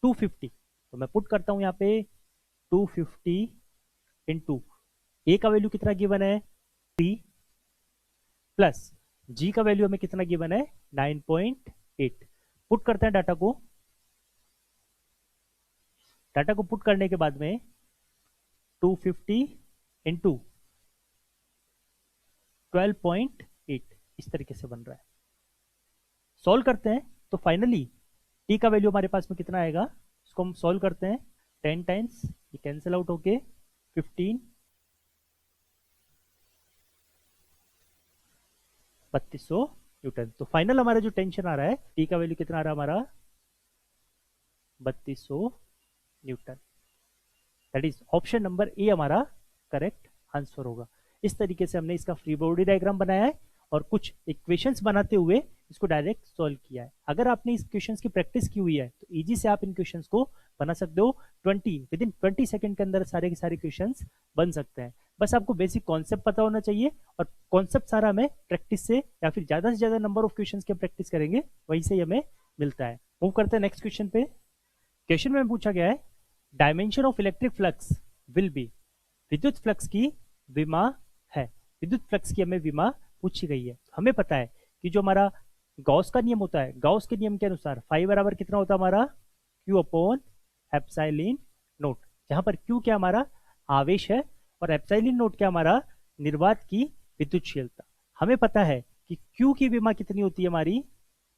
250। तो मैं पुट करता हूं यहाँ पे 250 इंटू ए का वैल्यू कितना गिवन है? 3 प्लस जी का वैल्यू हमें कितना गिवन है 9.8। पुट करते हैं डाटा को पुट करने के बाद में 250 इंटू 12.8 इस तरीके से बन रहा है। सॉल्व करते हैं तो फाइनली टी का वैल्यू हमारे पास में कितना आएगा, इसको हम सॉल्व करते हैं 10 टाइम्स, ये कैंसिल आउट होके 15 3200 न्यूटन। तो फाइनल हमारा जो टेंशन आ रहा है, टी का वैल्यू कितना आ रहा है हमारा 3200 Newton. That is option number A हमारा करेक्ट आंसर होगा। इस तरीके से हमने इसका फ्री बॉडी डायग्राम बनाया है और कुछ इक्वेशंस बनाते हुए इसको डायरेक्ट सॉल्व किया है। अगर आपने इस क्वेश्चंस की प्रैक्टिस की हुई है तो इजी से आप इन क्वेश्चंस को बना सकते हो। 20 विद इन 20 सेकंड के अंदर सारे के सारे क्वेश्चंस बन सकते हैं। बस आपको बेसिक कॉन्सेप्ट पता होना चाहिए और कॉन्सेप्ट सारा हमें प्रैक्टिस से या फिर ज्यादा से ज्यादा नंबर ऑफ क्वेश्चंस के प्रैक्टिस करेंगे वहीं से हमें मिलता है। मूव करते हैं नेक्स्ट क्वेश्चन पे। क्वेश्चन में पूछा गया है dimension of electric flux will be, विद्युत फ्लक्स की विमा है। विद्युत फ्लक्स की हमें विमा पूछी गई है। हमें पता है कि जो हमारा गॉस का नियम होता है, गॉस के नियम के अनुसार फाई बराबर कितना होता है हमारा क्यू अपॉन एप्सिलॉन नोट, जहां पर क्यू क्या हमारा आवेश है और एप्सिलॉन नोट क्या हमारा निर्वात की विद्युतशीलता। हमें पता है कि क्यू की विमा कितनी होती है हमारी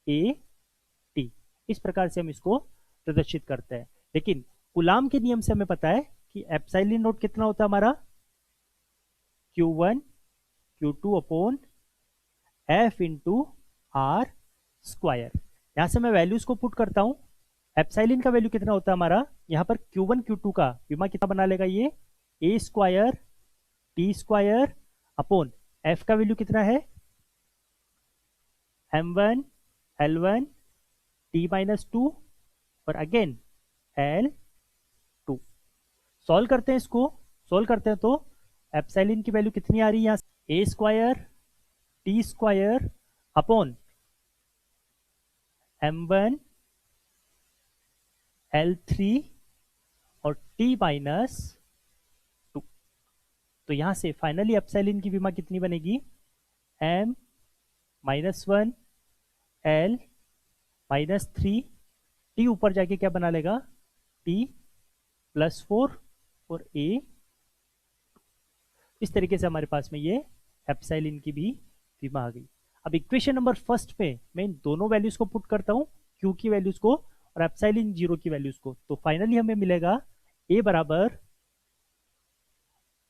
ए टी। इस प्रकार से हम इसको प्रदर्शित करते हैं। लेकिन कूलाम के नियम से हमें पता है कि एप्सिलॉन नोट कितना होता है हमारा Q1 Q2 upon F into R square. यहां से मैं वैल्यूज को पुट करता हूं। एप्सिलॉन का वैल्यू कितना होता है हमारा, यहां पर Q1 Q2 का विमा कितना बना लेगा ये a square T square upon F का वैल्यू कितना है M1 L1 T-2 और अगेन L2। सॉल्व करते हैं इसको, सॉल्व करते हैं तो एप्सिलॉन की वैल्यू कितनी आ रही है यहां a square T square upon M1 L3 और T-2। तो यहां से फाइनली एप्सिलॉन की विमा कितनी बनेगी M-1 L-3 टी ऊपर जाके क्या बना लेगा T+4 और A। इस तरीके से हमारे पास में ये एप्सिलॉन की भी विमा आ गई। अब इक्वेशन नंबर फर्स्ट पे मैं इन दोनों वैल्यूज को पुट करता हूं, क्यू की वैल्यूज को और एप्सिलॉन जीरो की वैल्यूज को। तो फाइनली हमें मिलेगा ए बराबर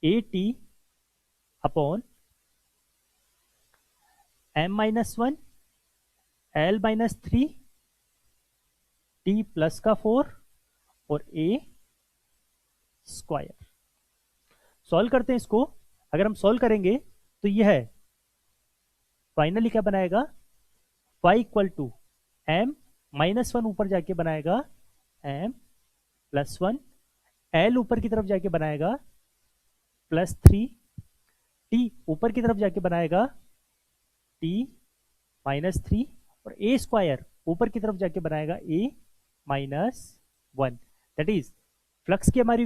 A T upon M-1 L-3 T+4 और A स्क्वायर। सॉल्व करते हैं इसको। अगर हम सॉल्व करेंगे तो यह है फाइनली क्या बनाएगा y इक्वल टू M-1 ऊपर जाके बनाएगा M+1 L ऊपर की तरफ जाके बनाएगा +3 T ऊपर की तरफ जाके बनाएगा T-3 और A स्क्वायर ऊपर की तरफ जाके बनाएगा A-1। दैट इज फ्लक्स की हमारी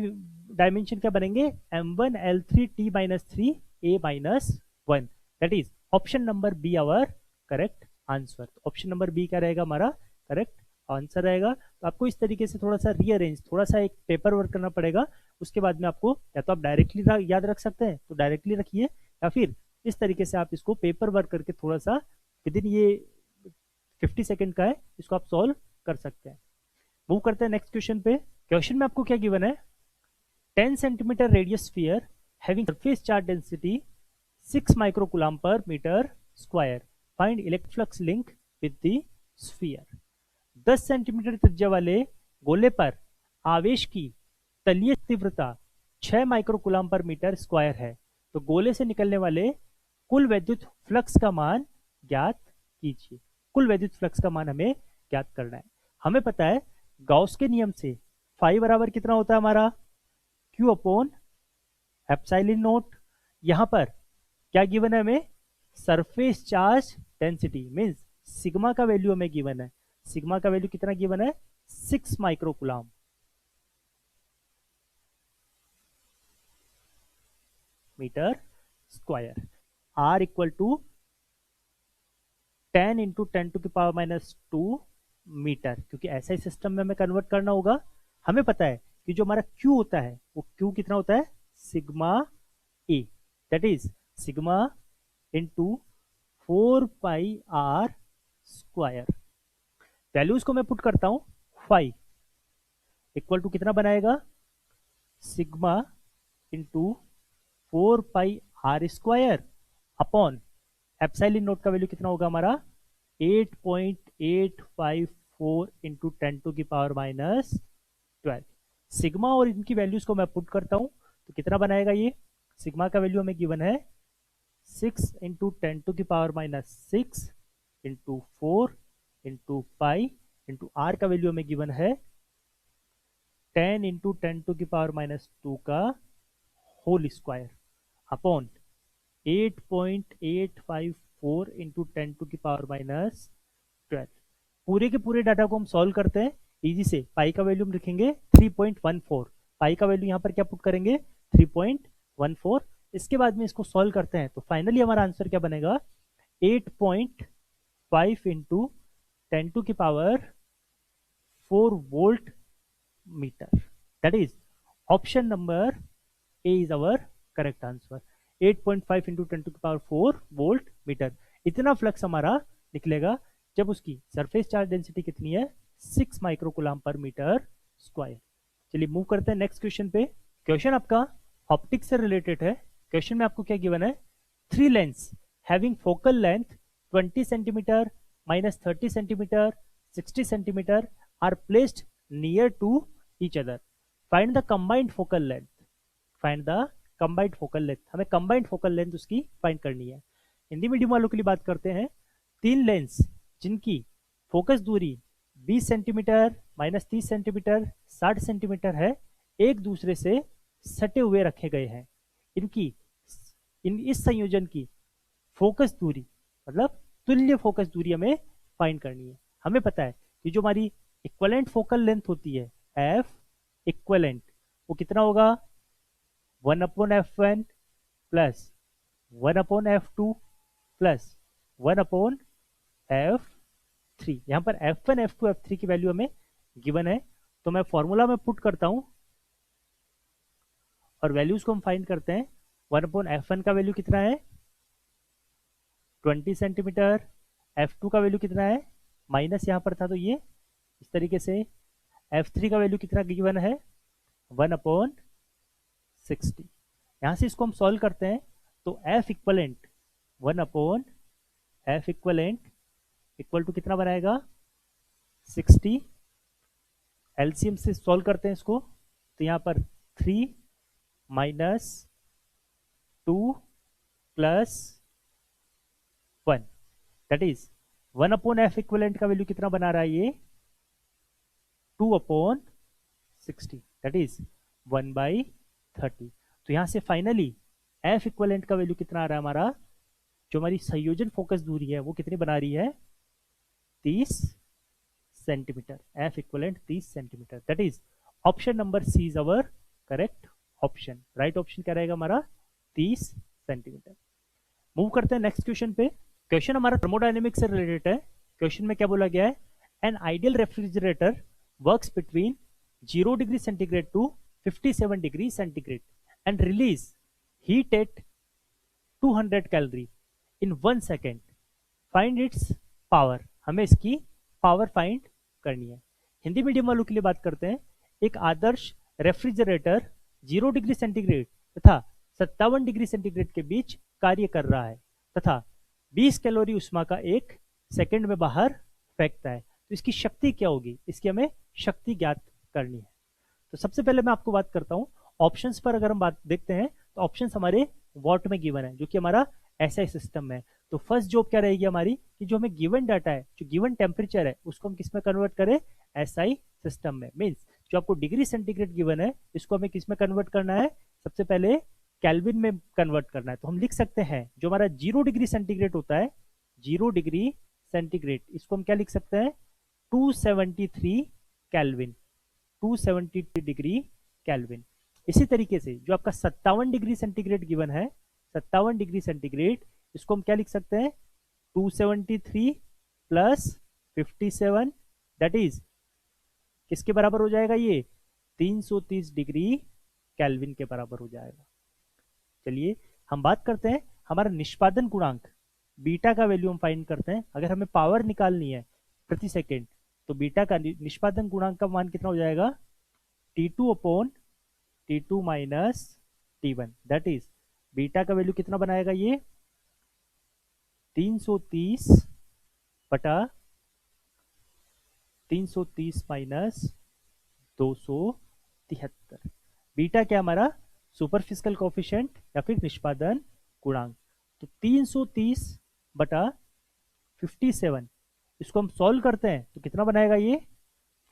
डायमेंशन क्या बनेंगे M1 L3 T-3 A-1। That is option number B our correct answer. Option number B क्या रहेगा हमारा करेक्ट आंसर रहेगा। तो आपको इस तरीके से थोड़ा सा रीअरेंज, थोड़ा सा एक पेपर वर्क करना पड़ेगा। उसके बाद में आपको या तो आप डायरेक्टली याद रख सकते हैं तो डायरेक्टली रखिए, या फिर इस तरीके से आप इसको पेपर वर्क करके थोड़ा सा विद इन ये 50 सेकंड का है, इसको आप सॉल्व कर सकते हैं। मूव करते हैं नेक्स्ट क्वेश्चन पे। क्वेश्चन में आपको क्या गिवन है 10 centimetre radius sphere having surface charge density 6 microcoulomb पर metre square, find electric flux link with the sphere. 10 centimetre त्रिज्या वाले गोले पर आवेश की तलीय तीव्रता 6 माइक्रोकूलम पर मीटर स्क्वायर है, तो गोले से निकलने वाले कुल वैद्युत फ्लक्स का मान ज्ञात कीजिए। कुल वैद्युत फ्लक्स का मान हमें ज्ञात करना है। हमें पता है गॉस के नियम से फाई बराबर कितना होता है हमारा क्यू अपॉन एप्सिलॉन नोट। यहां पर क्या गिवन है हमें surface charge density means sigma का वैल्यू हमें गिवन है। सिग्मा का वैल्यू कितना गिवन है 6 microcoulomb metre square. R equal to 10 into 10⁻², metre, क्योंकि ऐसा ही सिस्टम में हमें कन्वर्ट करना होगा। हमें पता है कि जो हमारा Q होता है वो Q कितना होता है, sigma E, that is sigma into 4πr²। Values को मैं पुट करता हूं, 5 इक्वल टू कितना बनाएगा, sigma into 4πr² upon epsilon note का वैल्यू कितना होगा हमारा, 8.854 इंटू 10⁻²। सिग्मा और इनकी वैल्यूज को मैं पुट करता हूं तो कितना बनाएगा ये, सिग्मा का वैल्यू हमें गिवन है 6 into 10⁻6 into 4 into pi into R का वैल्यू हमें गिवन है 10 इंटू 10⁻² का होल स्क्वायर अपॉन 8.854 इंटू 10⁻²। पूरे के पूरे डाटा को हम सॉल्व करते हैं इजी से। पाई का वैल्यू हम लिखेंगे 3.14, पाई का वैल्यू यहाँ पर क्या पुट करेंगे, 3.14। इसके बाद में इसको सॉल्व करते हैं तो फाइनली हमारा आंसर क्या बनेगा, 8.5 into 10⁻4 volt metre. That is option number A is our correct answer. 8.5 into 10⁻4 volt metre. इतना फ्लक्स हमारा निकलेगा जब उसकी सरफेस चार्ज डेंसिटी कितनी है, 6 माइक्रोकूलम पर मीटर स्क्वायर। चलिए मूव करते हैं नेक्स्ट क्वेश्चन पे। क्वेश्चन आपका ऑप्टिक्स से रिलेटेड है। क्वेश्चन में आपको क्या गिवन है, 3 lens having focal length 20 centimetre, -30 centimetre, 60 centimetre are placed near to each other. Find the combined focal length. Find the combined focal length, हमें कंबाइंड फोकल लेंथ उसकी find करनी है। हिंदी मीडियम वालों के लिए बात करते हैं। 3 लेंस जिनकी फोकस दूरी 20 सेंटीमीटर, -30 सेंटीमीटर, 60 सेंटीमीटर है, एक दूसरे से सटे हुए रखे गए हैं। इस संयोजन की फोकस दूरी मतलब तुल्य फोकस दूरी हमें फाइंड करनी है। हमें पता है कि जो हमारी इक्विवेलेंट फोकल लेंथ होती है एफ इक्विवेलेंट, वो कितना होगा, 1/f1 plus 1/f2 plus 1/f3। यहाँ पर f1, f2, f3 की वैल्यू हमें गिवन है तो मैं फॉर्मूला में पुट करता हूं और वैल्यूज को हम फाइंड करते हैं। 1/f1 का वैल्यू कितना है, 20 सेंटीमीटर। f2 का वैल्यू कितना है, माइनस यहाँ पर था तो ये इस तरीके से। f3 का वैल्यू कितना गिवन है, 1/60। यहाँ से इसको हम सॉल्व करते हैं तो f equivalent 1/f equivalent equal to कितना बनाएगा, 60। एलसीएम से सॉल्व करते हैं इसको तो यहाँ पर 3 - 2 + 1 दैट इज 1/f इक्वलेंट का वैल्यू कितना बना रहा है ये, 2/60 दैट इज 1/30। तो यहाँ से फाइनली f इक्वलेंट का वैल्यू कितना आ रहा है हमारा, जो हमारी संयोजन फोकस दूरी है वो कितनी बना रही है, 30 centimetre. f equivalent 30 centimetre. That is option number C is our correct option. Right option क्या रहेगा हमारा, 30 सेंटीमीटर। मूव करते हैं नेक्स्ट क्वेश्चन पे। क्वेश्चन हमारा थर्मोडायनेमिक्स से रिलेटेड है। क्वेश्चन में क्या बोला गया है, an ideal refrigerator works between 0 degree centigrade to 57 degree centigrade and release heat at 200 calorie in 1 second. Find its power. हमें इसकी पावर फाइंड करनी है। हिंदी मीडियम वालों के लिए बात करते हैं। एक आदर्श रेफ्रिजरेटर 0 डिग्री सेंटीग्रेड तथा 57 डिग्री सेंटीग्रेड के बीच कार्य कर रहा है तथा 20 कैलोरी उष्मा का 1 सेकेंड में बाहर फेंकता है। तो इसकी शक्ति क्या होगी, इसकी हमें शक्ति ज्ञात करनी है। तो सबसे पहले मैं आपको बात करता हूं ऑप्शंस पर। अगर हम बात देखते हैं तो ऑप्शंस हमारे वॉट में गिवन है, जो कि हमारा एसआई सिस्टम है। तो फर्स्ट जॉब क्या रहेगी हमारी, कि जो हमें गिवन डाटा है, जो गिवन टेम्परेचर है, उसको हम किस में कन्वर्ट करें, एसआई सिस्टम में। मीन्स जो आपको डिग्री सेंटीग्रेड गिवन है, इसको हमें किस में कन्वर्ट करना है, सबसे पहले केल्विन में कन्वर्ट करना है। तो हम लिख सकते हैं जो हमारा 0 डिग्री सेंटीग्रेड होता है, 0 डिग्री सेंटीग्रेड, इसको हम क्या लिख सकते हैं, 273 केल्विन, 273 डिग्री केल्विन। इसी तरीके से जो आपका 57 डिग्री सेंटीग्रेड गिवन है, 57 डिग्री सेंटीग्रेड, इसको हम क्या लिख सकते हैं, 273 प्लस 57 दैट इज किसके बराबर हो जाएगा ये 330 डिग्री केल्विन के बराबर हो जाएगा। चलिए हम बात करते हैं हमारा निष्पादन गुणांक बीटा का वैल्यू हम फाइंड करते हैं। अगर हमें पावर निकालनी है प्रति सेकेंड तो बीटा का निष्पादन गुणांक का मान कितना हो जाएगा T2 upon T2 minus T1 that is beta का वैल्यू कितना बनाएगा ये 330 बटा 330 माइनस 273। बीटा क्या हमारा सुपरफिशियल कोफिशिएंट या फिर निष्पादन गुणांक। तो 330 बटा 57 इसको हम सॉल्व करते हैं तो कितना बनाएगा ये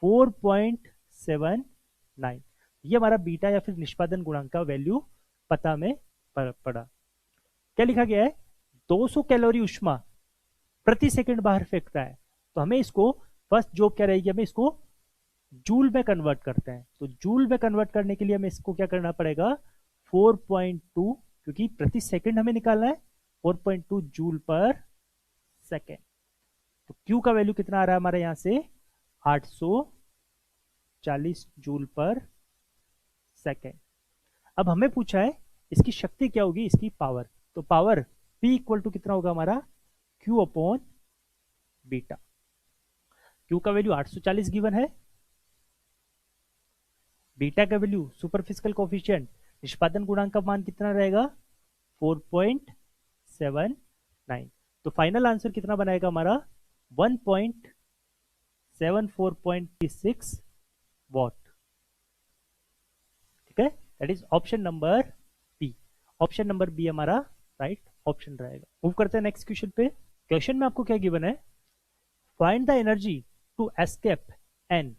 4.79। ये हमारा बीटा या फिर निष्पादन गुणांक का वैल्यू पता में पड़ा। क्या लिखा गया है 200 कैलोरी ऊष्मा प्रति सेकंड बाहर फेंकता है। तो हमें इसको फर्स्ट जॉब क्या रहेगी, हमें इसको जूल में कन्वर्ट करते हैं। तो जूल में कन्वर्ट करने के लिए हमें इसको क्या करना पड़ेगा 4.2 क्योंकि प्रति सेकंड हमें निकालना है 4.2 जूल पर सेकेंड। तो Q का वैल्यू कितना आ रहा है हमारे यहां से 840 जूल पर सेकेंड। अब हमें पूछा है इसकी शक्ति क्या होगी, इसकी पावर। तो पावर P इक्वल टू कितना होगा हमारा Q अपॉन बीटा। Q का वैल्यू 840 गिवन है, बीटा का वैल्यू सुपरफिशियल कोफिशिएंट निष्पादन गुणांक का मान कितना रहेगा 4.79। तो फाइनल आंसर कितना बनाएगा हमारा 1.74.36 वॉट। ठीक है, that is option number B. Option number B हमारा राइट ऑप्शन रहेगा। मूव करते हैं नेक्स्ट क्वेश्चन पे। क्वेश्चन में आपको क्या गिवन है, find the energy to escape an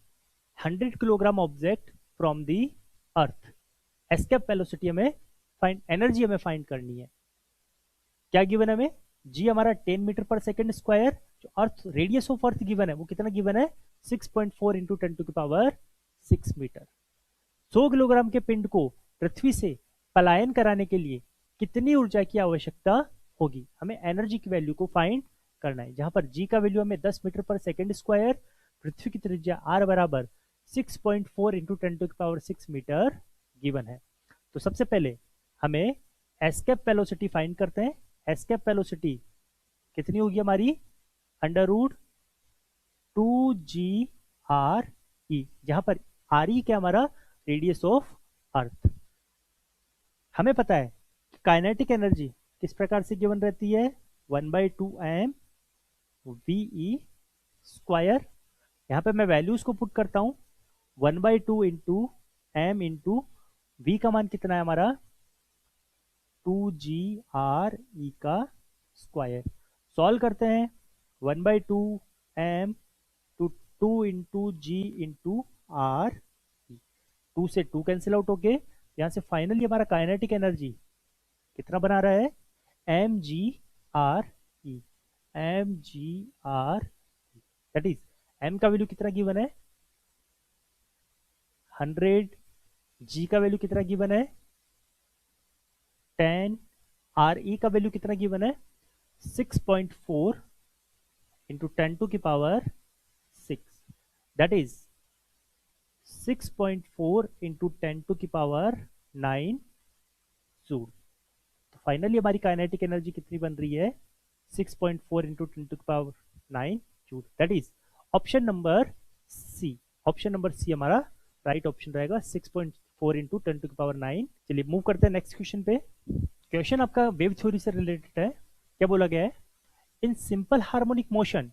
100 kilogram object from the earth. Escape velocity हमें फाइंड, एनर्जी हमें फाइंड करनी है। क्या गिवन है हमें, जी हमारा 10 मीटर पर सेकेंड स्क्वायर। जो अर्थ रेडियस ऑफ अर्थ गिवन है वो कितना गिवन है 6.4 इंटू 10 टू की पावर 6 मीटर। 100 किलोग्राम के पिंड को पृथ्वी से पलायन कराने के लिए कितनी ऊर्जा की आवश्यकता होगी। हमें एनर्जी की वैल्यू को फाइंड करना है, जहां पर जी का वैल्यू हमें 10 मीटर पर सेकेंड स्क्वायर, पृथ्वी की त्रिज्या आर बराबर 6.4 इंटू 10 टू की पावर 6 मीटर गिवन है। तो सबसे पहले हमें एस्केप वेलोसिटी फाइंड करते हैं। एस्केप वेलोसिटी कितनी होगी हमारी √2GRE, जहां पर RE क्या हमारा रेडियस ऑफ अर्थ। हमें पता है कि काइनेटिक एनर्जी किस प्रकार से गिवन रहती है 1/2mVE स्क्वायर। यहां पे मैं वैल्यूज को पुट करता हूं 1/2 इंटू एम इंटू वी का मान कितना है हमारा 2GRE का स्क्वायर। सॉल्व करते हैं 1/2m two 2 into G into R, 2 से 2 कैंसिल आउट होके यहां से फाइनली हमारा काइनेटिक एनर्जी कितना बना रहा है mgre, दैट इज m का वैल्यू कितना गिवन है 100, g का वैल्यू कितना गिवन है 10, re का वैल्यू कितना गिवन है 6.4 इंटू 10 टू की power 6, that is 6.4 into 10 to की पावर 9 जूल। तो फाइनली हमारी काइनेटिक एनर्जी कितनी बन रही है 6.4 इंटू 10 टू की power 9 joule, that is option number C. Option number C हमारा राइट ऑप्शन रहेगा 6.4 इंटू 10 टू की पावर 9। चलिए मूव करते हैं नेक्स्ट क्वेश्चन पे। क्वेश्चन आपका वेव थ्योरी से रिलेटेड है। क्या बोला गया है, in simple harmonic motion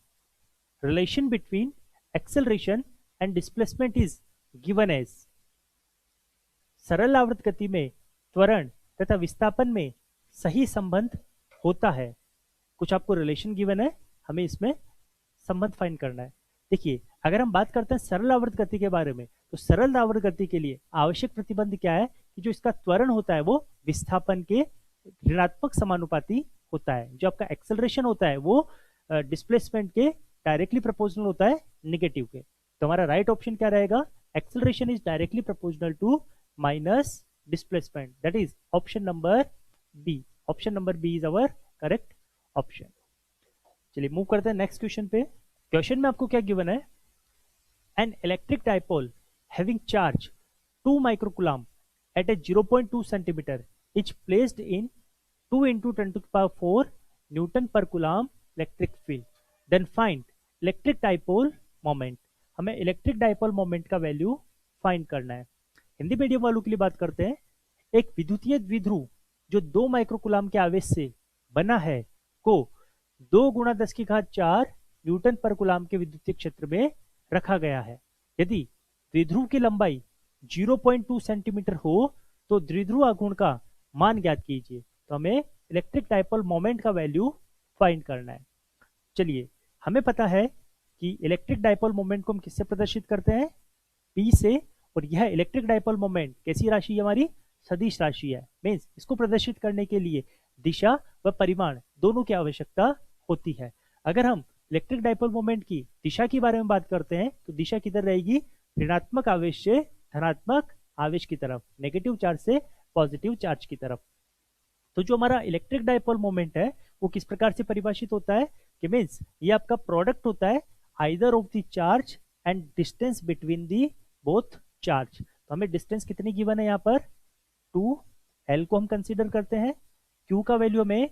relation between acceleration and displacement is given as. सरल आवर्त गति में त्वरण तथा विस्थापन में सही संबंध होता है। कुछ आपको रिलेशन गिवन है, हमें इसमें संबंध फाइंड करना है। देखिए अगर हम बात करते हैं सरल आवर्त गति के बारे में, तो सरल आवर्त गति के लिए आवश्यक प्रतिबंध क्या है कि जो इसका त्वरण होता है वो विस्थापन के ऋणात्मक समानुपाती होता है। जो आपका एक्सेलरेशन होता है वो डिस्प्लेसमेंट के डायरेक्टली प्रोपोर्शनल होता है नेगेटिव के। तो हमारा राइट ऑप्शन क्या रहेगा, acceleration is directly proportional to minus displacement, that is option number B. Option number B is our correct option. चलिए मूव करते हैं नेक्स्ट क्वेश्चन पे। क्वेश्चन में आपको क्या गिवन है, an electric dipole having charge 2 microcoulomb at a 0.2 centimeter is placed in 2 into 10 to the power 4 Newton per coulomb electric field. Then find electric dipole moment. हमें electric dipole moment का value find करना है। Hindi medium वालों के लिए बात करते हैं। एक विद्युतीय द्विध्रुव जो 2 माइक्रोकूलम के आवेश से बना है को 2 गुणा 10 की घात 4 न्यूटन पर कूलम के विद्युतीय क्षेत्र में रखा गया है। यदि द्विध्रुव की लंबाई 0.2 सेंटीमीटर हो तो द्विध्रुव आघूर्ण का मान ज्ञात कीजिए। तो हमें इलेक्ट्रिक डाइपोल मोमेंट का वैल्यू फाइंड करना है। चलिए, हमें पता है कि इलेक्ट्रिक डाइपोल मोमेंट को हम किससे प्रदर्शित करते हैं, P से। और यह इलेक्ट्रिक डाइपोल मोमेंट कैसी राशि है, हमारी सदिश राशि है। मीन्स इसको प्रदर्शित करने के लिए दिशा व परिमाण दोनों की आवश्यकता होती है। अगर हम इलेक्ट्रिक डाइपोल मोमेंट की दिशा के बारे में बात करते हैं तो दिशा किधर रहेगी, ऋणात्मक आवेश से धनात्मक आवेश की तरफ, नेगेटिव चार्ज से पॉजिटिव चार्ज की तरफ। तो जो हमारा इलेक्ट्रिक डाइपोल मोमेंट है वो किस प्रकार से परिभाषित होता है कि मीन्स ये आपका प्रोडक्ट होता है either of the charge and distance between the both charge. तो हमें डिस्टेंस कितनी गिवन है यहाँ पर 2, L को हम कंसीडर करते हैं, Q का वैल्यू हमें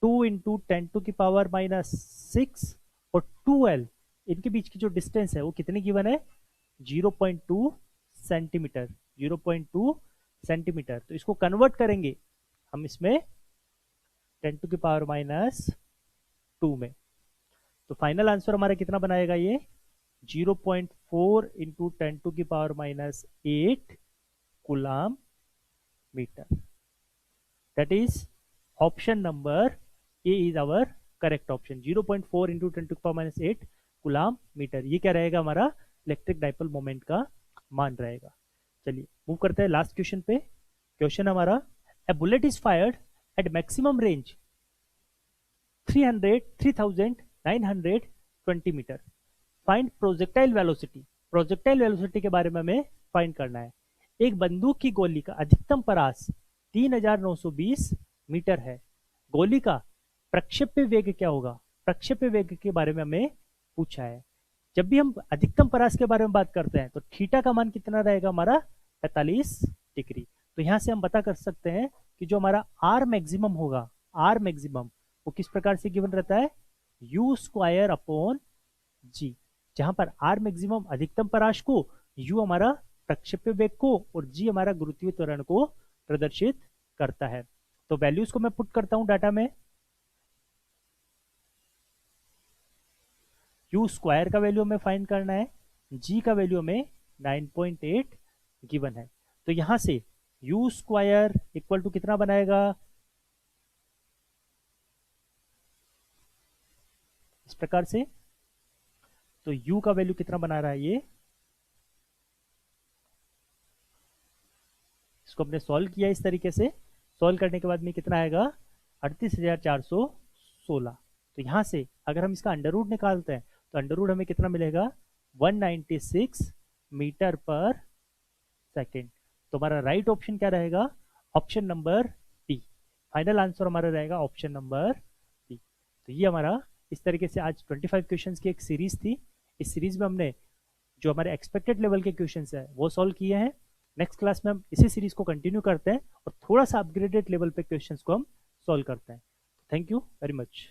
2 इंटू 10 टू की पावर -6 और 2L, इनके बीच की जो डिस्टेंस है वो कितनी गिवन है 0.2 सेंटीमीटर। 0.2 सेंटीमीटर। तो इसको कन्वर्ट करेंगे हम इसमें 10 टू की पावर -2 में। तो फाइनल आंसर हमारा कितना बनाएगा ये 0.4 इंटू 10 टू की power -8 coulomb metre. That is option number A is our correct option. 0.4 into 10 to की पावर -8 कूलम मीटर, ये क्या रहेगा हमारा इलेक्ट्रिक डाइपोल मोमेंट का मान रहेगा। चलिए मूव करते हैं लास्ट क्वेश्चन पे। क्वेश्चन हमारा, a bullet is fired at maximum range 3920 metre. Find projectile velocity. Projectile velocity के बारे में हमें फाइंड करना है। एक बंदूक की गोली का अधिकतम परास 3920 मीटर है। गोली का प्रक्षेप्य वेग क्या होगा, प्रक्षेप्य वेग के बारे में हमें पूछा है। जब भी हम अधिकतम परास के बारे में बात करते हैं तो थीटा का मान कितना रहेगा हमारा 45 डिग्री। तो यहां से हम पता कर सकते हैं कि जो हमारा आर मैक्सिमम होगा, आर मैक्सिमम वो किस प्रकार से गिवन रहता है U² अपॉन G, जहां पर आर मैक्सिमम अधिकतम परास को, U हमारा प्रक्षेप्य वेग को और G हमारा गुरुत्वीय त्वरण को प्रदर्शित करता है। तो वैल्यूज को मैं पुट करता हूं डाटा में। U² का वैल्यू हमें फाइंड करना है, G का वैल्यू हमें 9.8 गिवन है। तो यहां से U² इक्वल टू कितना बनाएगा, इस प्रकार से। तो U का वैल्यू कितना बना रहा है ये, इसको हमने सॉल्व किया इस तरीके से। सॉल्व करने के बाद में कितना आएगा 38,416। तो यहां से अगर हम इसका अंडर रूट निकालते हैं तो अंडर रूट हमें कितना मिलेगा 196 मीटर पर सेकेंड। तो हमारा राइट ऑप्शन क्या रहेगा, option number B. Final answer हमारा रहेगा ऑप्शन नंबर बी। तो ये हमारा इस तरीके से आज 25 क्वेश्चंस की एक सीरीज थी। इस सीरीज में हमने जो हमारे एक्सपेक्टेड लेवल के क्वेश्चंस है वो सॉल्व किए हैं। नेक्स्ट क्लास में हम इसी सीरीज को कंटिन्यू करते हैं और थोड़ा सा अपग्रेडेड लेवल पे क्वेश्चंस को हम सॉल्व करते हैं। Thank you very much.